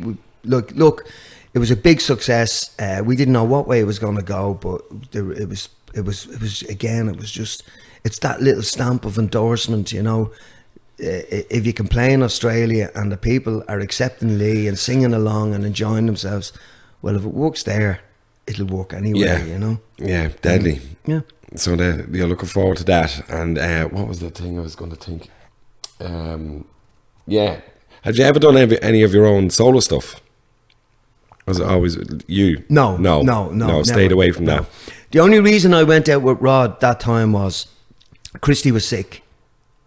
Look. It was a big success. We didn't know what way it was going to go, but it was again. It was just. It's that little stamp of endorsement, you know. If you can play in Australia and the people are accepting Lee and singing along and enjoying themselves, well, if it works there, it'll work anywhere, you know. Yeah, deadly. Yeah. So you're looking forward to that. And what was the thing I was going to think? Yeah. Have you ever done any of your own solo stuff? Was it always you? No. Stayed away from that. The only reason I went out with Rod that time was Christy was sick.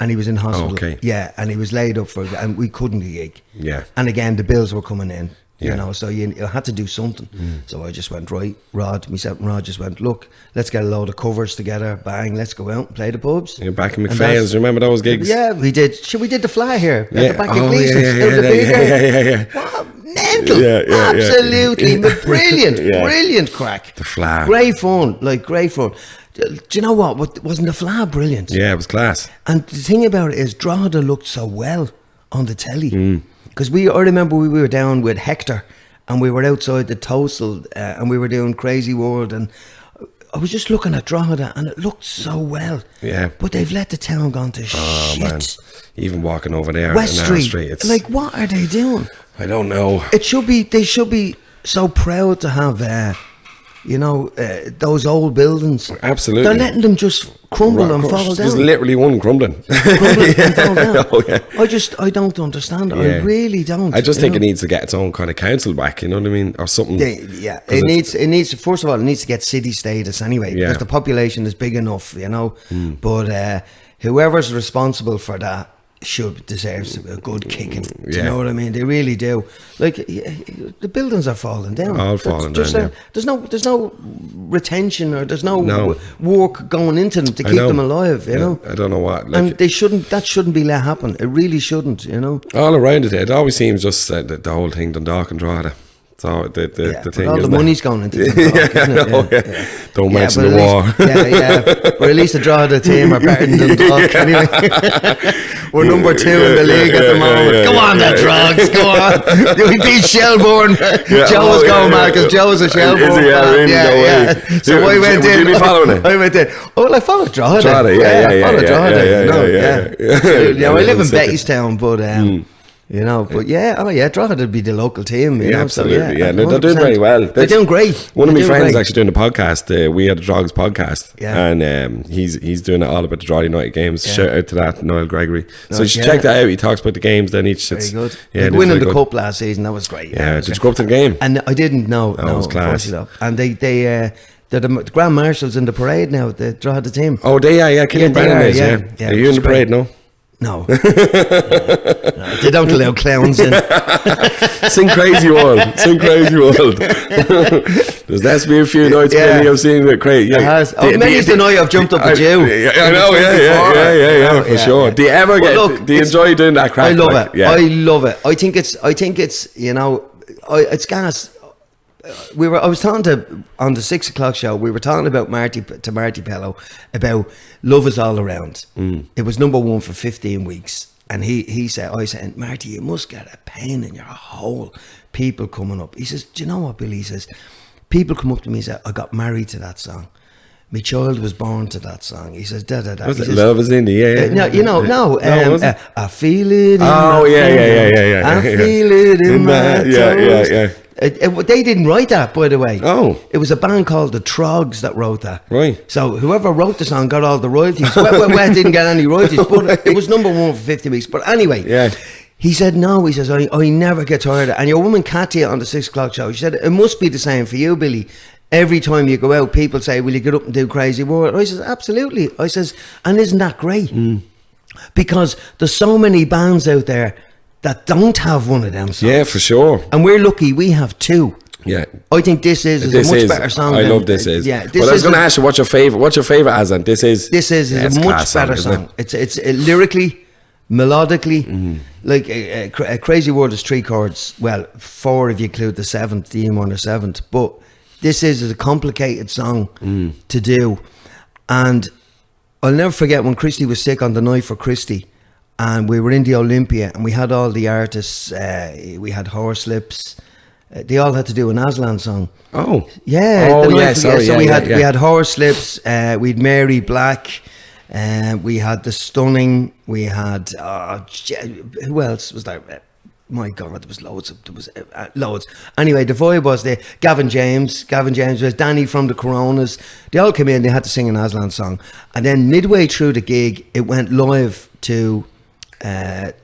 And he was in hospital. Okay. Yeah, and he was laid up and we couldn't gig. Yeah. And again, the bills were coming in, you know, so you had to do something. So I just went, myself and Rod just went, look, let's get a load of covers together, bang, let's go out and play the pubs. You're back in McPhail's, remember those gigs? Yeah, we did. We did the Fly here at the back of Yeah. Wow, mental. Absolutely. Brilliant crack. The Fly. Great fun. Do you know what? Wasn't the Fly brilliant? Yeah, it was class. And the thing about it is, Drogheda looked so well on the telly. Because I remember we were down with Hector and we were outside the Tosel and we were doing Crazy World, and I was just looking at Drogheda and it looked so well. Yeah. But they've let the town gone to shit. Man. Even walking over there West in Street. Street, it's like, what are they doing? I don't know. They should be so proud to have those old buildings. Absolutely. They're letting them just crumble and fall down. There's literally one crumbling. And fall down. I don't understand it. I really don't. I just think it needs to get its own kind of council back, you know what I mean? Or something. Yeah. It needs, first of all, it needs to get city status anyway, because the population is big enough, you know. But whoever's responsible for that deserves a good kicking. Do you know what I mean? They really do. Like, the buildings are falling down. All falling down. There's no retention, or there's no work going into them to keep them alive. You know. I don't know what. And that shouldn't be let happen. It really shouldn't. You know. All around it always seems just the whole thing Dundalk and Drogheda. So the thing, all the money's going into Dundalk. Don't mention the war. But at least the Drogheda team are better than Dundalk anyway. We're number 2 in the league at the moment. Go on, the Drogs, go on. We beat Shelbourne. Joe was going mad because Joe was a Shelbourne fan. So I went in. Did you follow it? I went in. Oh, well, I followed Drogheda. I followed Drogheda. I live in Bettystown, but you know, but Drogheda would be the local team. You know? Absolutely. So, they're doing very well. They're doing great. One of my friends is actually doing a podcast. We had a Drogs podcast, and he's doing it all about the Drogheda United games. Shout out to that, Niall Gregory. So you should check that out. He talks about the games. Then very good. Winning the cup last season, that was great. Yeah, did you go up to the game? And I didn't know. That was class. And they're the Grand Marshals in the parade now. The Drogheda team. Oh, Killian Brennan is. Are you in the parade? No. They don't allow clowns in. Sing Crazy World. There's has to be a few nights Billy I've seen that crazy. It has. Many's the night I've jumped up a Jew. I know, for sure. Do you ever do you enjoy doing that crack? I love it. I love it. I think it's you know, it's gas. I was talking to on the 6 o'clock show. We were talking about Marty Pello about Love Is All Around. It was number 1 for 15 weeks, and he said, I said, Marty, you must get a pain in your hole. People coming up. He says, do you know what, Billy? He says, people come up to me and say, I got married to that song. My child was born to that song. He says, da da da. Was it Love Is in the Air? No. I feel it in my yeah. I feel it in my toes. Yeah. They didn't write that, by the way. Oh. It was a band called the Trogs that wrote that. Right. So whoever wrote the song got all the royalties. well, didn't get any royalties, but it was number 1 for 50 weeks. But anyway, he said, no, he says, I never get tired of it. And your woman Katia on the 6 o'clock show, she said, it must be the same for you, Billy. Every time you go out, people say, will you get up and do Crazy World? I says, absolutely. I says, and isn't that great? Because there's so many bands out there that don't have one of them songs. Yeah, for sure. And we're lucky we have 2. Yeah. I think This Is a much better song. I love This Is. Yeah. Well, I was going to ask you, what's your favourite, Aslan? This Is a much better song. It's lyrically, melodically, like Crazy World is 3 chords. Well, 4 if you include the 7th, the E minor 7th. But This Is a complicated song to do. And I'll never forget when Christy was sick on the night for Christy, and we were in the Olympia, and we had all the artists, we had Horslips, they all had to do an Aslan song. Oh. Yeah. Oh, yeah, sorry. So we had Horslips, we had Mary Black, we had The Stunning, we had, who else was there? My God, there was loads. Anyway, the vibe was there. Gavin James was Danny from the Coronas. They all came in, they had to sing an Aslan song. And then midway through the gig, it went live to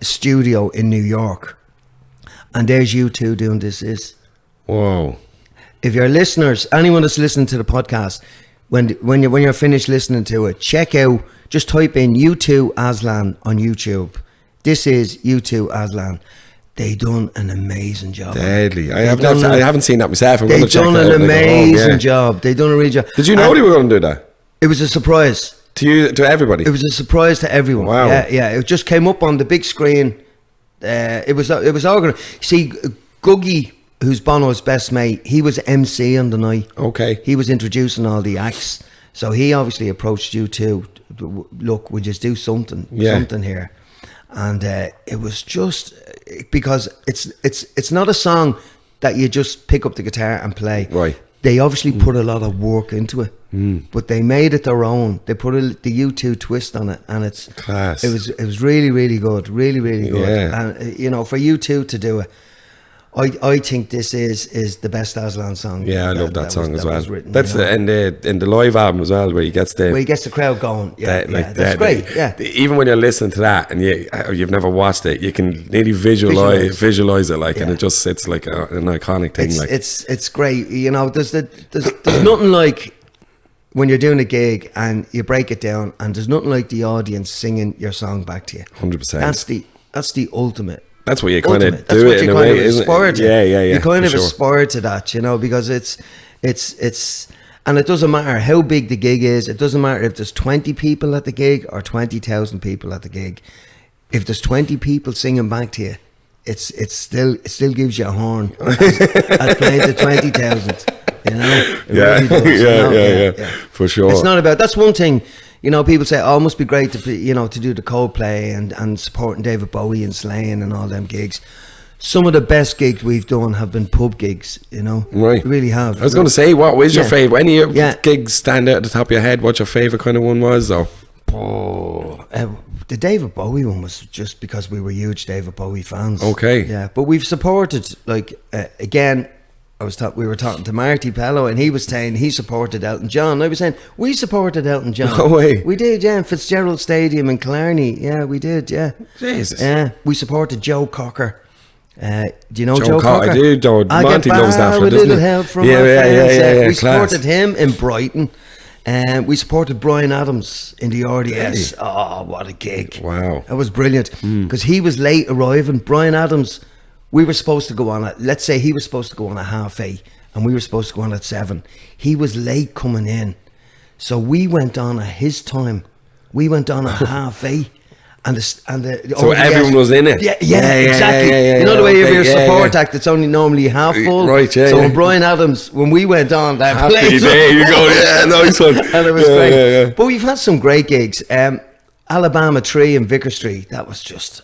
studio in New York. And there's U2 doing This Is. Whoa. If you're listeners, anyone that's listening to the podcast, when you're finished listening to it, check out, just type in U2 Aslan on YouTube. This is U2 Aslan. They done an amazing job. Deadly. I haven't seen that myself. I'm they going to check that out. They done an amazing job. They done a real job. Did you know they were going to do that? It was a surprise. To everybody? It was a surprise to everyone. Wow. Yeah. It just came up on the big screen. It was organised. See, Googie, who's Bono's best mate, he was MC on the night. Okay. He was introducing all the acts. So he obviously approached you too. Look, we just do something here. And it was just because it's not a song that you just pick up the guitar and play. Right. They obviously put a lot of work into it, but they made it their own. They put the U2 twist on it, and it's class. It was really, really good, really, really good. Yeah. And for U2 to do it, I think This Is the best Aslan song. Yeah, I love that song as well. Written, that's in the live album as well, where he gets the crowd going. That's great. Even when you're listening to that and you've never watched it, you can nearly visualize it, and it just sits like an iconic thing. It's great. There's nothing like when you're doing a gig and you break it down, and there's nothing like the audience singing your song back to you. 100%. That's the ultimate. That's what you kind of do it in a way, isn't it? Yeah. You kind of aspire to that, because it's, and it doesn't matter how big the gig is. It doesn't matter if there's 20 people at the gig or 20,000 people at the gig. If there's 20 people singing back to you, it still gives you a horn as playing to 20,000. Really does, for sure. It's not about, that's one thing. People say, it must be great to do the Coldplay and supporting David Bowie and Slaying and all them gigs. Some of the best gigs we've done have been pub gigs, Right. We really have. I was going to say, what was your favourite? Any of your gigs stand out at the top of your head? What your favourite kind of one was, though? The David Bowie one was just because we were huge David Bowie fans. Okay. Yeah, but we've supported, again, we were talking to Marty Pello, and he was saying he supported Elton John. I was saying we supported Elton John. No way. We did, yeah, in Fitzgerald Stadium in Killarney. Yeah, we did, yeah. Jesus. Yeah, we supported Joe Cocker. Do you know Joe Cocker? I do. Monty loves that one, doesn't he? Help from our friends. We class. supported him in Brighton. We supported Bryan Adams in the RDS. Really? Oh, what a gig. Wow. That was brilliant. Because he was late arriving. Bryan Adams, we were supposed to go on at, let's say he was supposed to go on at 8:30 and we were supposed to go on at 7. He was late coming in. So we went on at his time. We went on at 8:30 and So everyone was in it. Yeah, exactly. You know the way you have your support act, it's only normally half full. Right, yeah. So when Brian Adams, when we went on, that Happy place, day, you go, yeah, nice one. and it was great. Yeah. But we've had some great gigs. Alabama Tree in Vicar Street, that was just,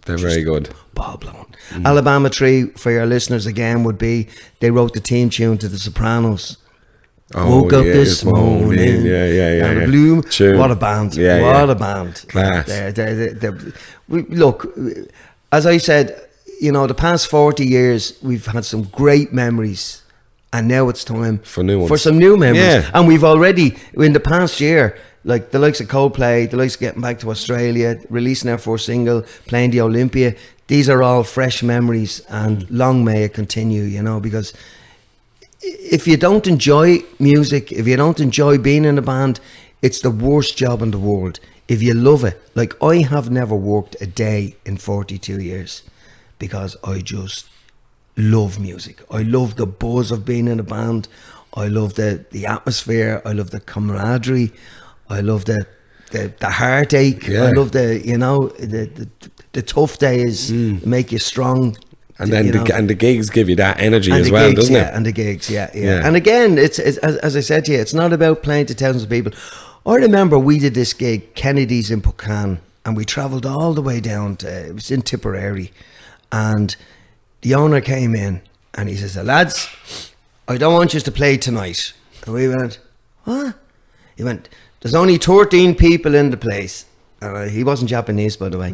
they're very good. Ball blown. Alabama Tree, for your listeners again, would be, they wrote the theme tune to The Sopranos. Woke up this morning. And the Bloom. What a band. What a band. Class. Look, as I said, you know, the past 40 years, we've had some great memories. And now it's time for new ones. For some new memories. Yeah. And we've already, in the past year, like the likes of Coldplay, the likes of getting back to Australia, releasing our first single, playing the Olympia. These are all fresh memories, and long may it continue, you know, because if you don't enjoy music, if you don't enjoy being in a band, it's the worst job in the world. If you love it, like I have never worked a day in 42 years because I just love music. I love the buzz of being in a band. I love the atmosphere. I love the camaraderie. I love the heartache. I love the tough days make you strong. And then the gigs give you that energy as well, doesn't it? And the gigs, yeah. And again, it's as I said to you, it's not about playing to thousands of people. I remember we did this gig, Kennedy's in Pucan, and we travelled all the way down to, it was in Tipperary, and the owner came in and he says, lads, I don't want you to play tonight. And we went, what? He went, there's only 13 people in the place. He wasn't Japanese, by the way.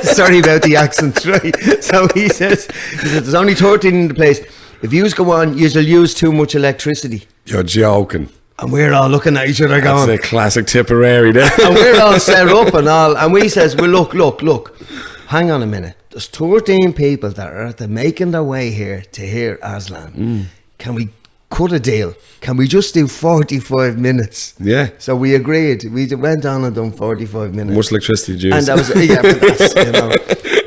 Sorry about the accent, right? So he says, there's only 13 in the place. If yous go on, you'll use too much electricity. You're joking. And we're all looking at each other going... That's a classic Tipperary there. And we're all set up and all. And we says, well, look. Hang on a minute. There's 13 people that are making their way here to hear Aslan. Can we cut a deal? Can we just do 45 minutes? Yeah. So we agreed. We went on and done 45 minutes. Much electricity did you use? And that was, but that's, you know.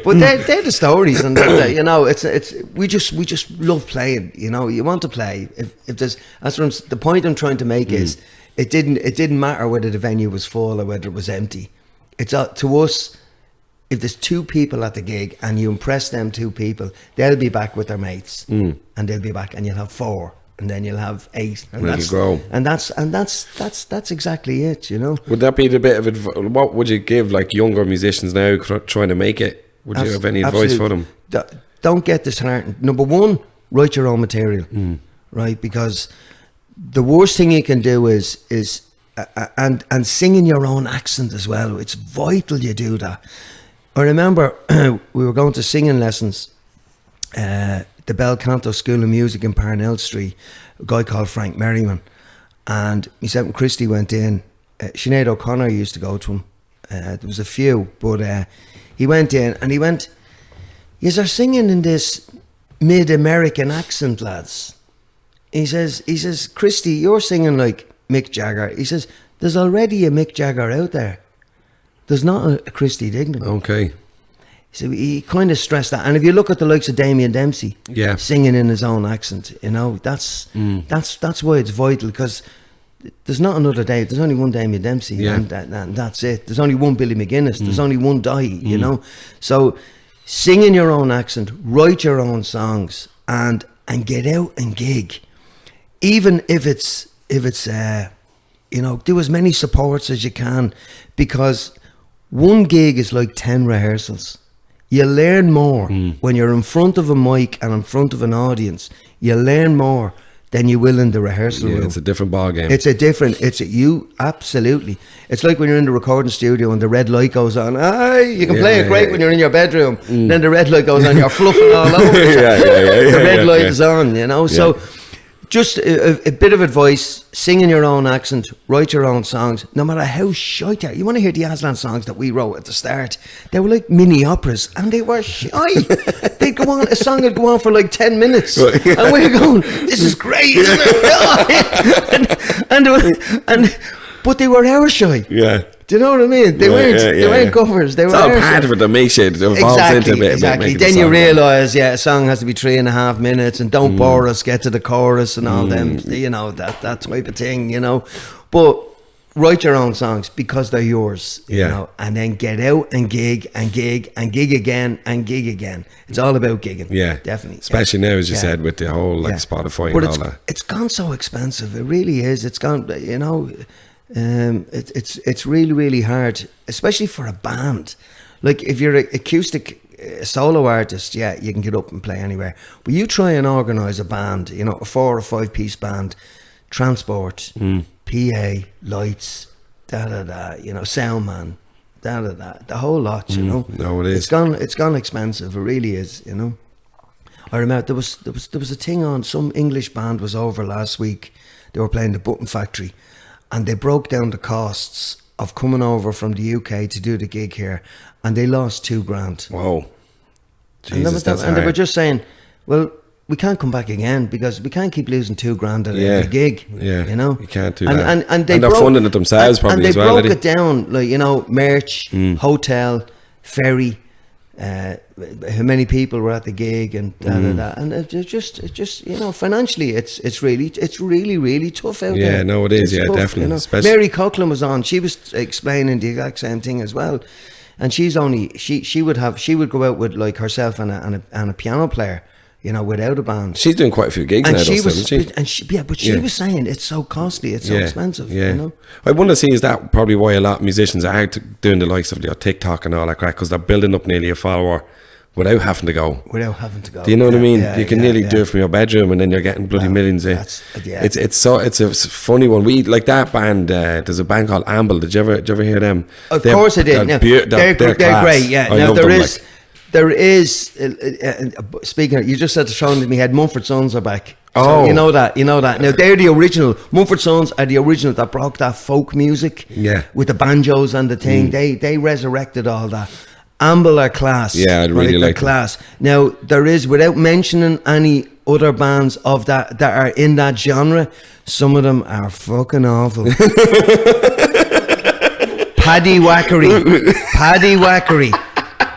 But they're the stories, and you know, it's we just love playing. You know, you want to play. If there's, the point I'm trying to make is, it didn't matter whether the venue was full or whether it was empty. It's to us. If there's 2 people at the gig and you impress them 2 people, they'll be back with their mates, and they'll be back, and you'll have 4. And then you'll have 8, and that's exactly it, you know. Would that be the bit of what would you give like younger musicians now trying to make it? Would you have any advice for them? Don't get disheartened. Number 1, write your own material, right? Because the worst thing you can do is and sing in your own accent as well. It's vital you do that. I remember we were going to singing lessons. The Bel Canto School of Music in Parnell Street, a guy called Frank Merriman, and myself and Christy went in. Sinead O'Connor used to go to him. There was a few, but he went in and he went, "Yous are singing in this mid-American accent, lads." He says, "Christy, you're singing like Mick Jagger." He says, "There's already a Mick Jagger out there. There's not a Christy Dignam." Okay. So he kind of stressed that, and if you look at the likes of Damien Dempsey, singing in his own accent, you know, that's why it's vital, because there's not another Dave. There's only one Damien Dempsey, and that's it. There's only one Billy Mc Guinness. There's only one Dai, you know. So sing in your own accent, write your own songs, and get out and gig, even if it's you know, do as many supports as you can, because one gig is like 10 rehearsals. You learn more when you're in front of a mic and in front of an audience. You learn more than you will in the rehearsal room. It's a different ballgame. Absolutely. It's like when you're in the recording studio and the red light goes on. You can play it great when you're in your bedroom. Then the red light goes on, you're fluffing all over. The red light is on, you know. So just a bit of advice: sing in your own accent, write your own songs, no matter how shite they are. You want to hear the Aslan songs that we wrote at the start? They were like mini operas, and they were shy. They'd go on, a song would go on for like 10 minutes, and we're going, "This is great, isn't it?" and but they were hour shy. Yeah. Do you know what I mean? They weren't covers. They were all part of it that makes it evolves into a bit. Exactly. Then you realise, a song has to be 3.5 minutes, and don't bore us, get to the chorus and all them, you know, that type of thing, you know. But write your own songs because they're yours, you Yeah. know, and then get out and gig and gig and gig again and gig again. It's all about gigging. Yeah, definitely. Especially now, as you Yeah. said, with the whole like Yeah. Spotify But and all that. it's gone so expensive. It really is. It's gone, you know, it's really, really hard, especially for a band. Like if you're an acoustic solo artist, yeah, you can get up and play anywhere. But you try and organise a band, you know, a 4 or 5 piece band, transport, PA, lights, you know, sound man, the whole lot, you know. No, it is. It's gone expensive. It really is, you know. I remember there was a thing on. Some English band was over last week. They were playing the Button Factory, and they broke down the costs of coming over from the UK to do the gig here, and they lost $2,000. Whoa, Jesus, that's and they were hard. just saying, well, we can't come back again because we can't keep losing $2,000 at Yeah. every gig. Yeah. You know, You can't do and, that. And And they're funding it themselves probably as well, And they are broke it down, like, you know, merch, hotel, ferry, how many people were at the gig, and and it's just you know, financially it's really tough out there. Yeah, no, it is. It's Yeah, tough, definitely. you know. Especially- Mary Coughlin was on. She was explaining the exact same thing as well, and she would go out with like herself and a piano player, you know, without a band. She's doing quite a few gigs And now, she though, was, isn't she? but she Yeah. was saying it's so costly, it's so expensive. Yeah. You know, I wonder, see, is that probably why a lot of musicians are out doing the likes of the TikTok and all that crap, because they're building up nearly a follower without having to go. without having to go. Do you know what I mean? Yeah, You can yeah, nearly yeah. do it from your bedroom, and then you're getting bloody millions. yeah. It's a funny one. We like that band. There's a band called Amble. Did you ever hear them? Of course I did. Now, they're class. great. Yeah. I Now love them, like. there is. Speaking of, you just said the show in my head. Mumford Sons are back. Oh. So you know that. Now they're the original. Mumford Sons are the original that brought that folk music. Yeah. With the banjos and the thing, they resurrected all that. Amble are class. Yeah, I'd really they're like them. class. Now there is, without mentioning any other bands of that are in that genre, some of them are fucking awful. Paddy Wackery.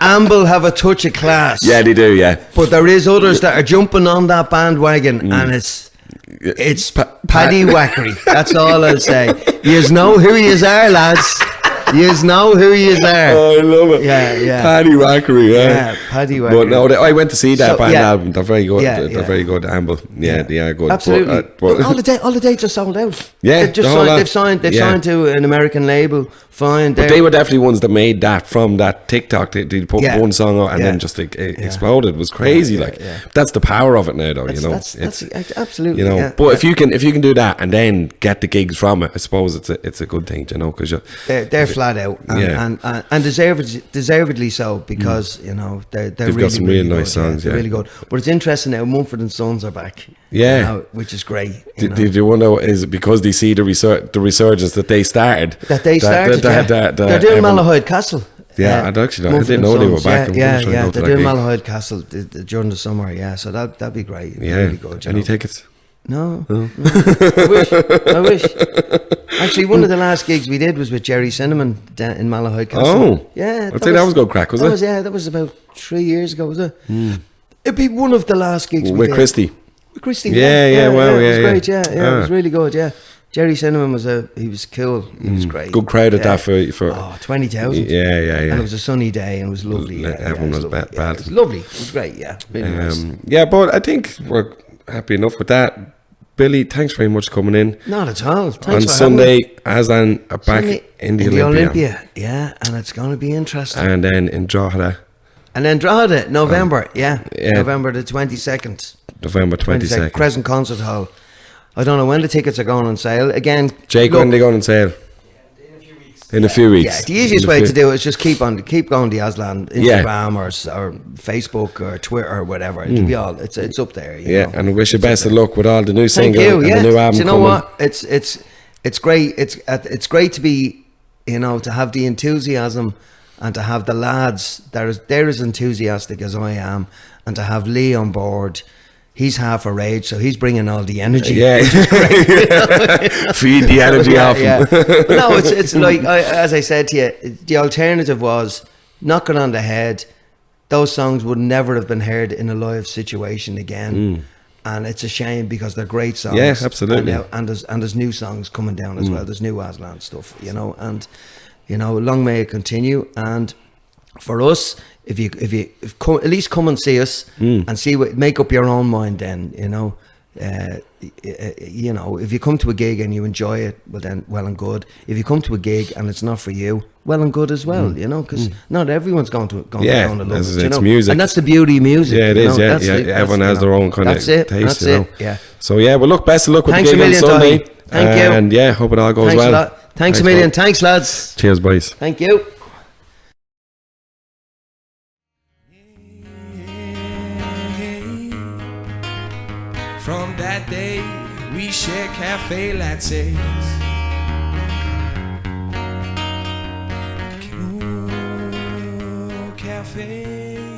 Amble have a touch of class. Yeah, they do. Yeah. But there is others that are jumping on that bandwagon, and it's Paddy Wackery. That's all I'll say. Yous know who yous are, lads. Yous know who yous are. Oh, I love it. Yeah. Paddy Wackery, Yeah, Paddy Wackery. But no, I went to see that band album. They're very good. Yeah, They're very good. Amble. Yeah, they are good. Absolutely. But, all the dates are sold out. Yeah, they've just the whole lot. they've Yeah. signed to an American label. Fine. But they were definitely ones that made that from that TikTok. They put one song out and then just exploded. It was crazy. That's the power of it now, though. That's absolutely. You know, yeah. but if you can do that and then get the gigs from it, I suppose it's a good thing, you know, because they're flat out, and deservedly so, because you know they've got really, some really really good, nice songs. they're Yeah, really good. But it's interesting now. Mumford and Sons are back. Yeah. you know, which is great. Did you wonder, is it because they see the resurgence that they started? They're doing Malahide Castle. Yeah, I'd actually I Mumford didn't and know they were Sons, back. I'm Yeah, gonna try and go to they're that doing gig. Malahide Castle during the summer. Yeah, so that'd be great. Yeah, Really good. you any know. tickets? No. I wish. Actually, one of the last gigs we did was with Jerry Cinnamon down in Malahide Castle. Oh, yeah. I'd say that was good crack, was it? That was about 3 years ago, was it? It'd be one of the last gigs we With did. Christy. With Christy. Yeah, wow, it was yeah, great. yeah. It was really good. Yeah. Jerry Cinnamon was cool. He was great. Good crowd at that for 20,000. Yeah. And it was a sunny day and it was lovely. Everyone was lovely. bad. It was lovely. It was great. Yeah. Really nice. Yeah, but I think we're happy enough with that. Billy, thanks very much for coming in. Not at all. Thanks On for Sunday, Aslan are back Sunday in the Olympia. Yeah, and it's going to be interesting. And then in Drogheda, And then Drogheda, November, November the 22nd. November 22nd. Crescent Concert Hall. I don't know when the tickets are going on sale. Again, Jake, when they going on sale? In a few weeks. Yeah, the easiest way to do it is just keep going to Aslan Instagram or Facebook or Twitter or whatever. It'll be all it's up there. You know. And I wish you best of luck with all the new Thank single you. and Yeah, the new album do you know coming. what? It's great. It's great to be, you know, to have the enthusiasm and to have the lads they're as enthusiastic as I am, and to have Lee on board. He's half our age, so he's bringing all the energy. Yeah, which is great, you know? Feed the energy off him. But no, it's like as I said to you, the alternative was knock it on the head. Those songs would never have been heard in a live situation again. And it's a shame because they're great songs. Yeah, absolutely. And there's new songs coming down as well. There's new Aslan stuff, you know, and you know, long may it continue. And for us, if you at least come and see us and see make up your own mind. Then you know, if you come to a gig and you enjoy it, well and good. If you come to a gig and it's not for you, well and good as well. You know, because not everyone's going to love it. It's music, and that's the beauty of music. Yeah, it is. Everyone has their own kind of taste. That's it. Yeah. So yeah, well, look, best of luck with Thanks the gig on Sunday. Thank you. And yeah, hope it all goes Thanks well. a lot. Thanks a million. Thanks, lads. Cheers, boys. Thank you. From that day, we share cafe lattes. Ooh, cafe.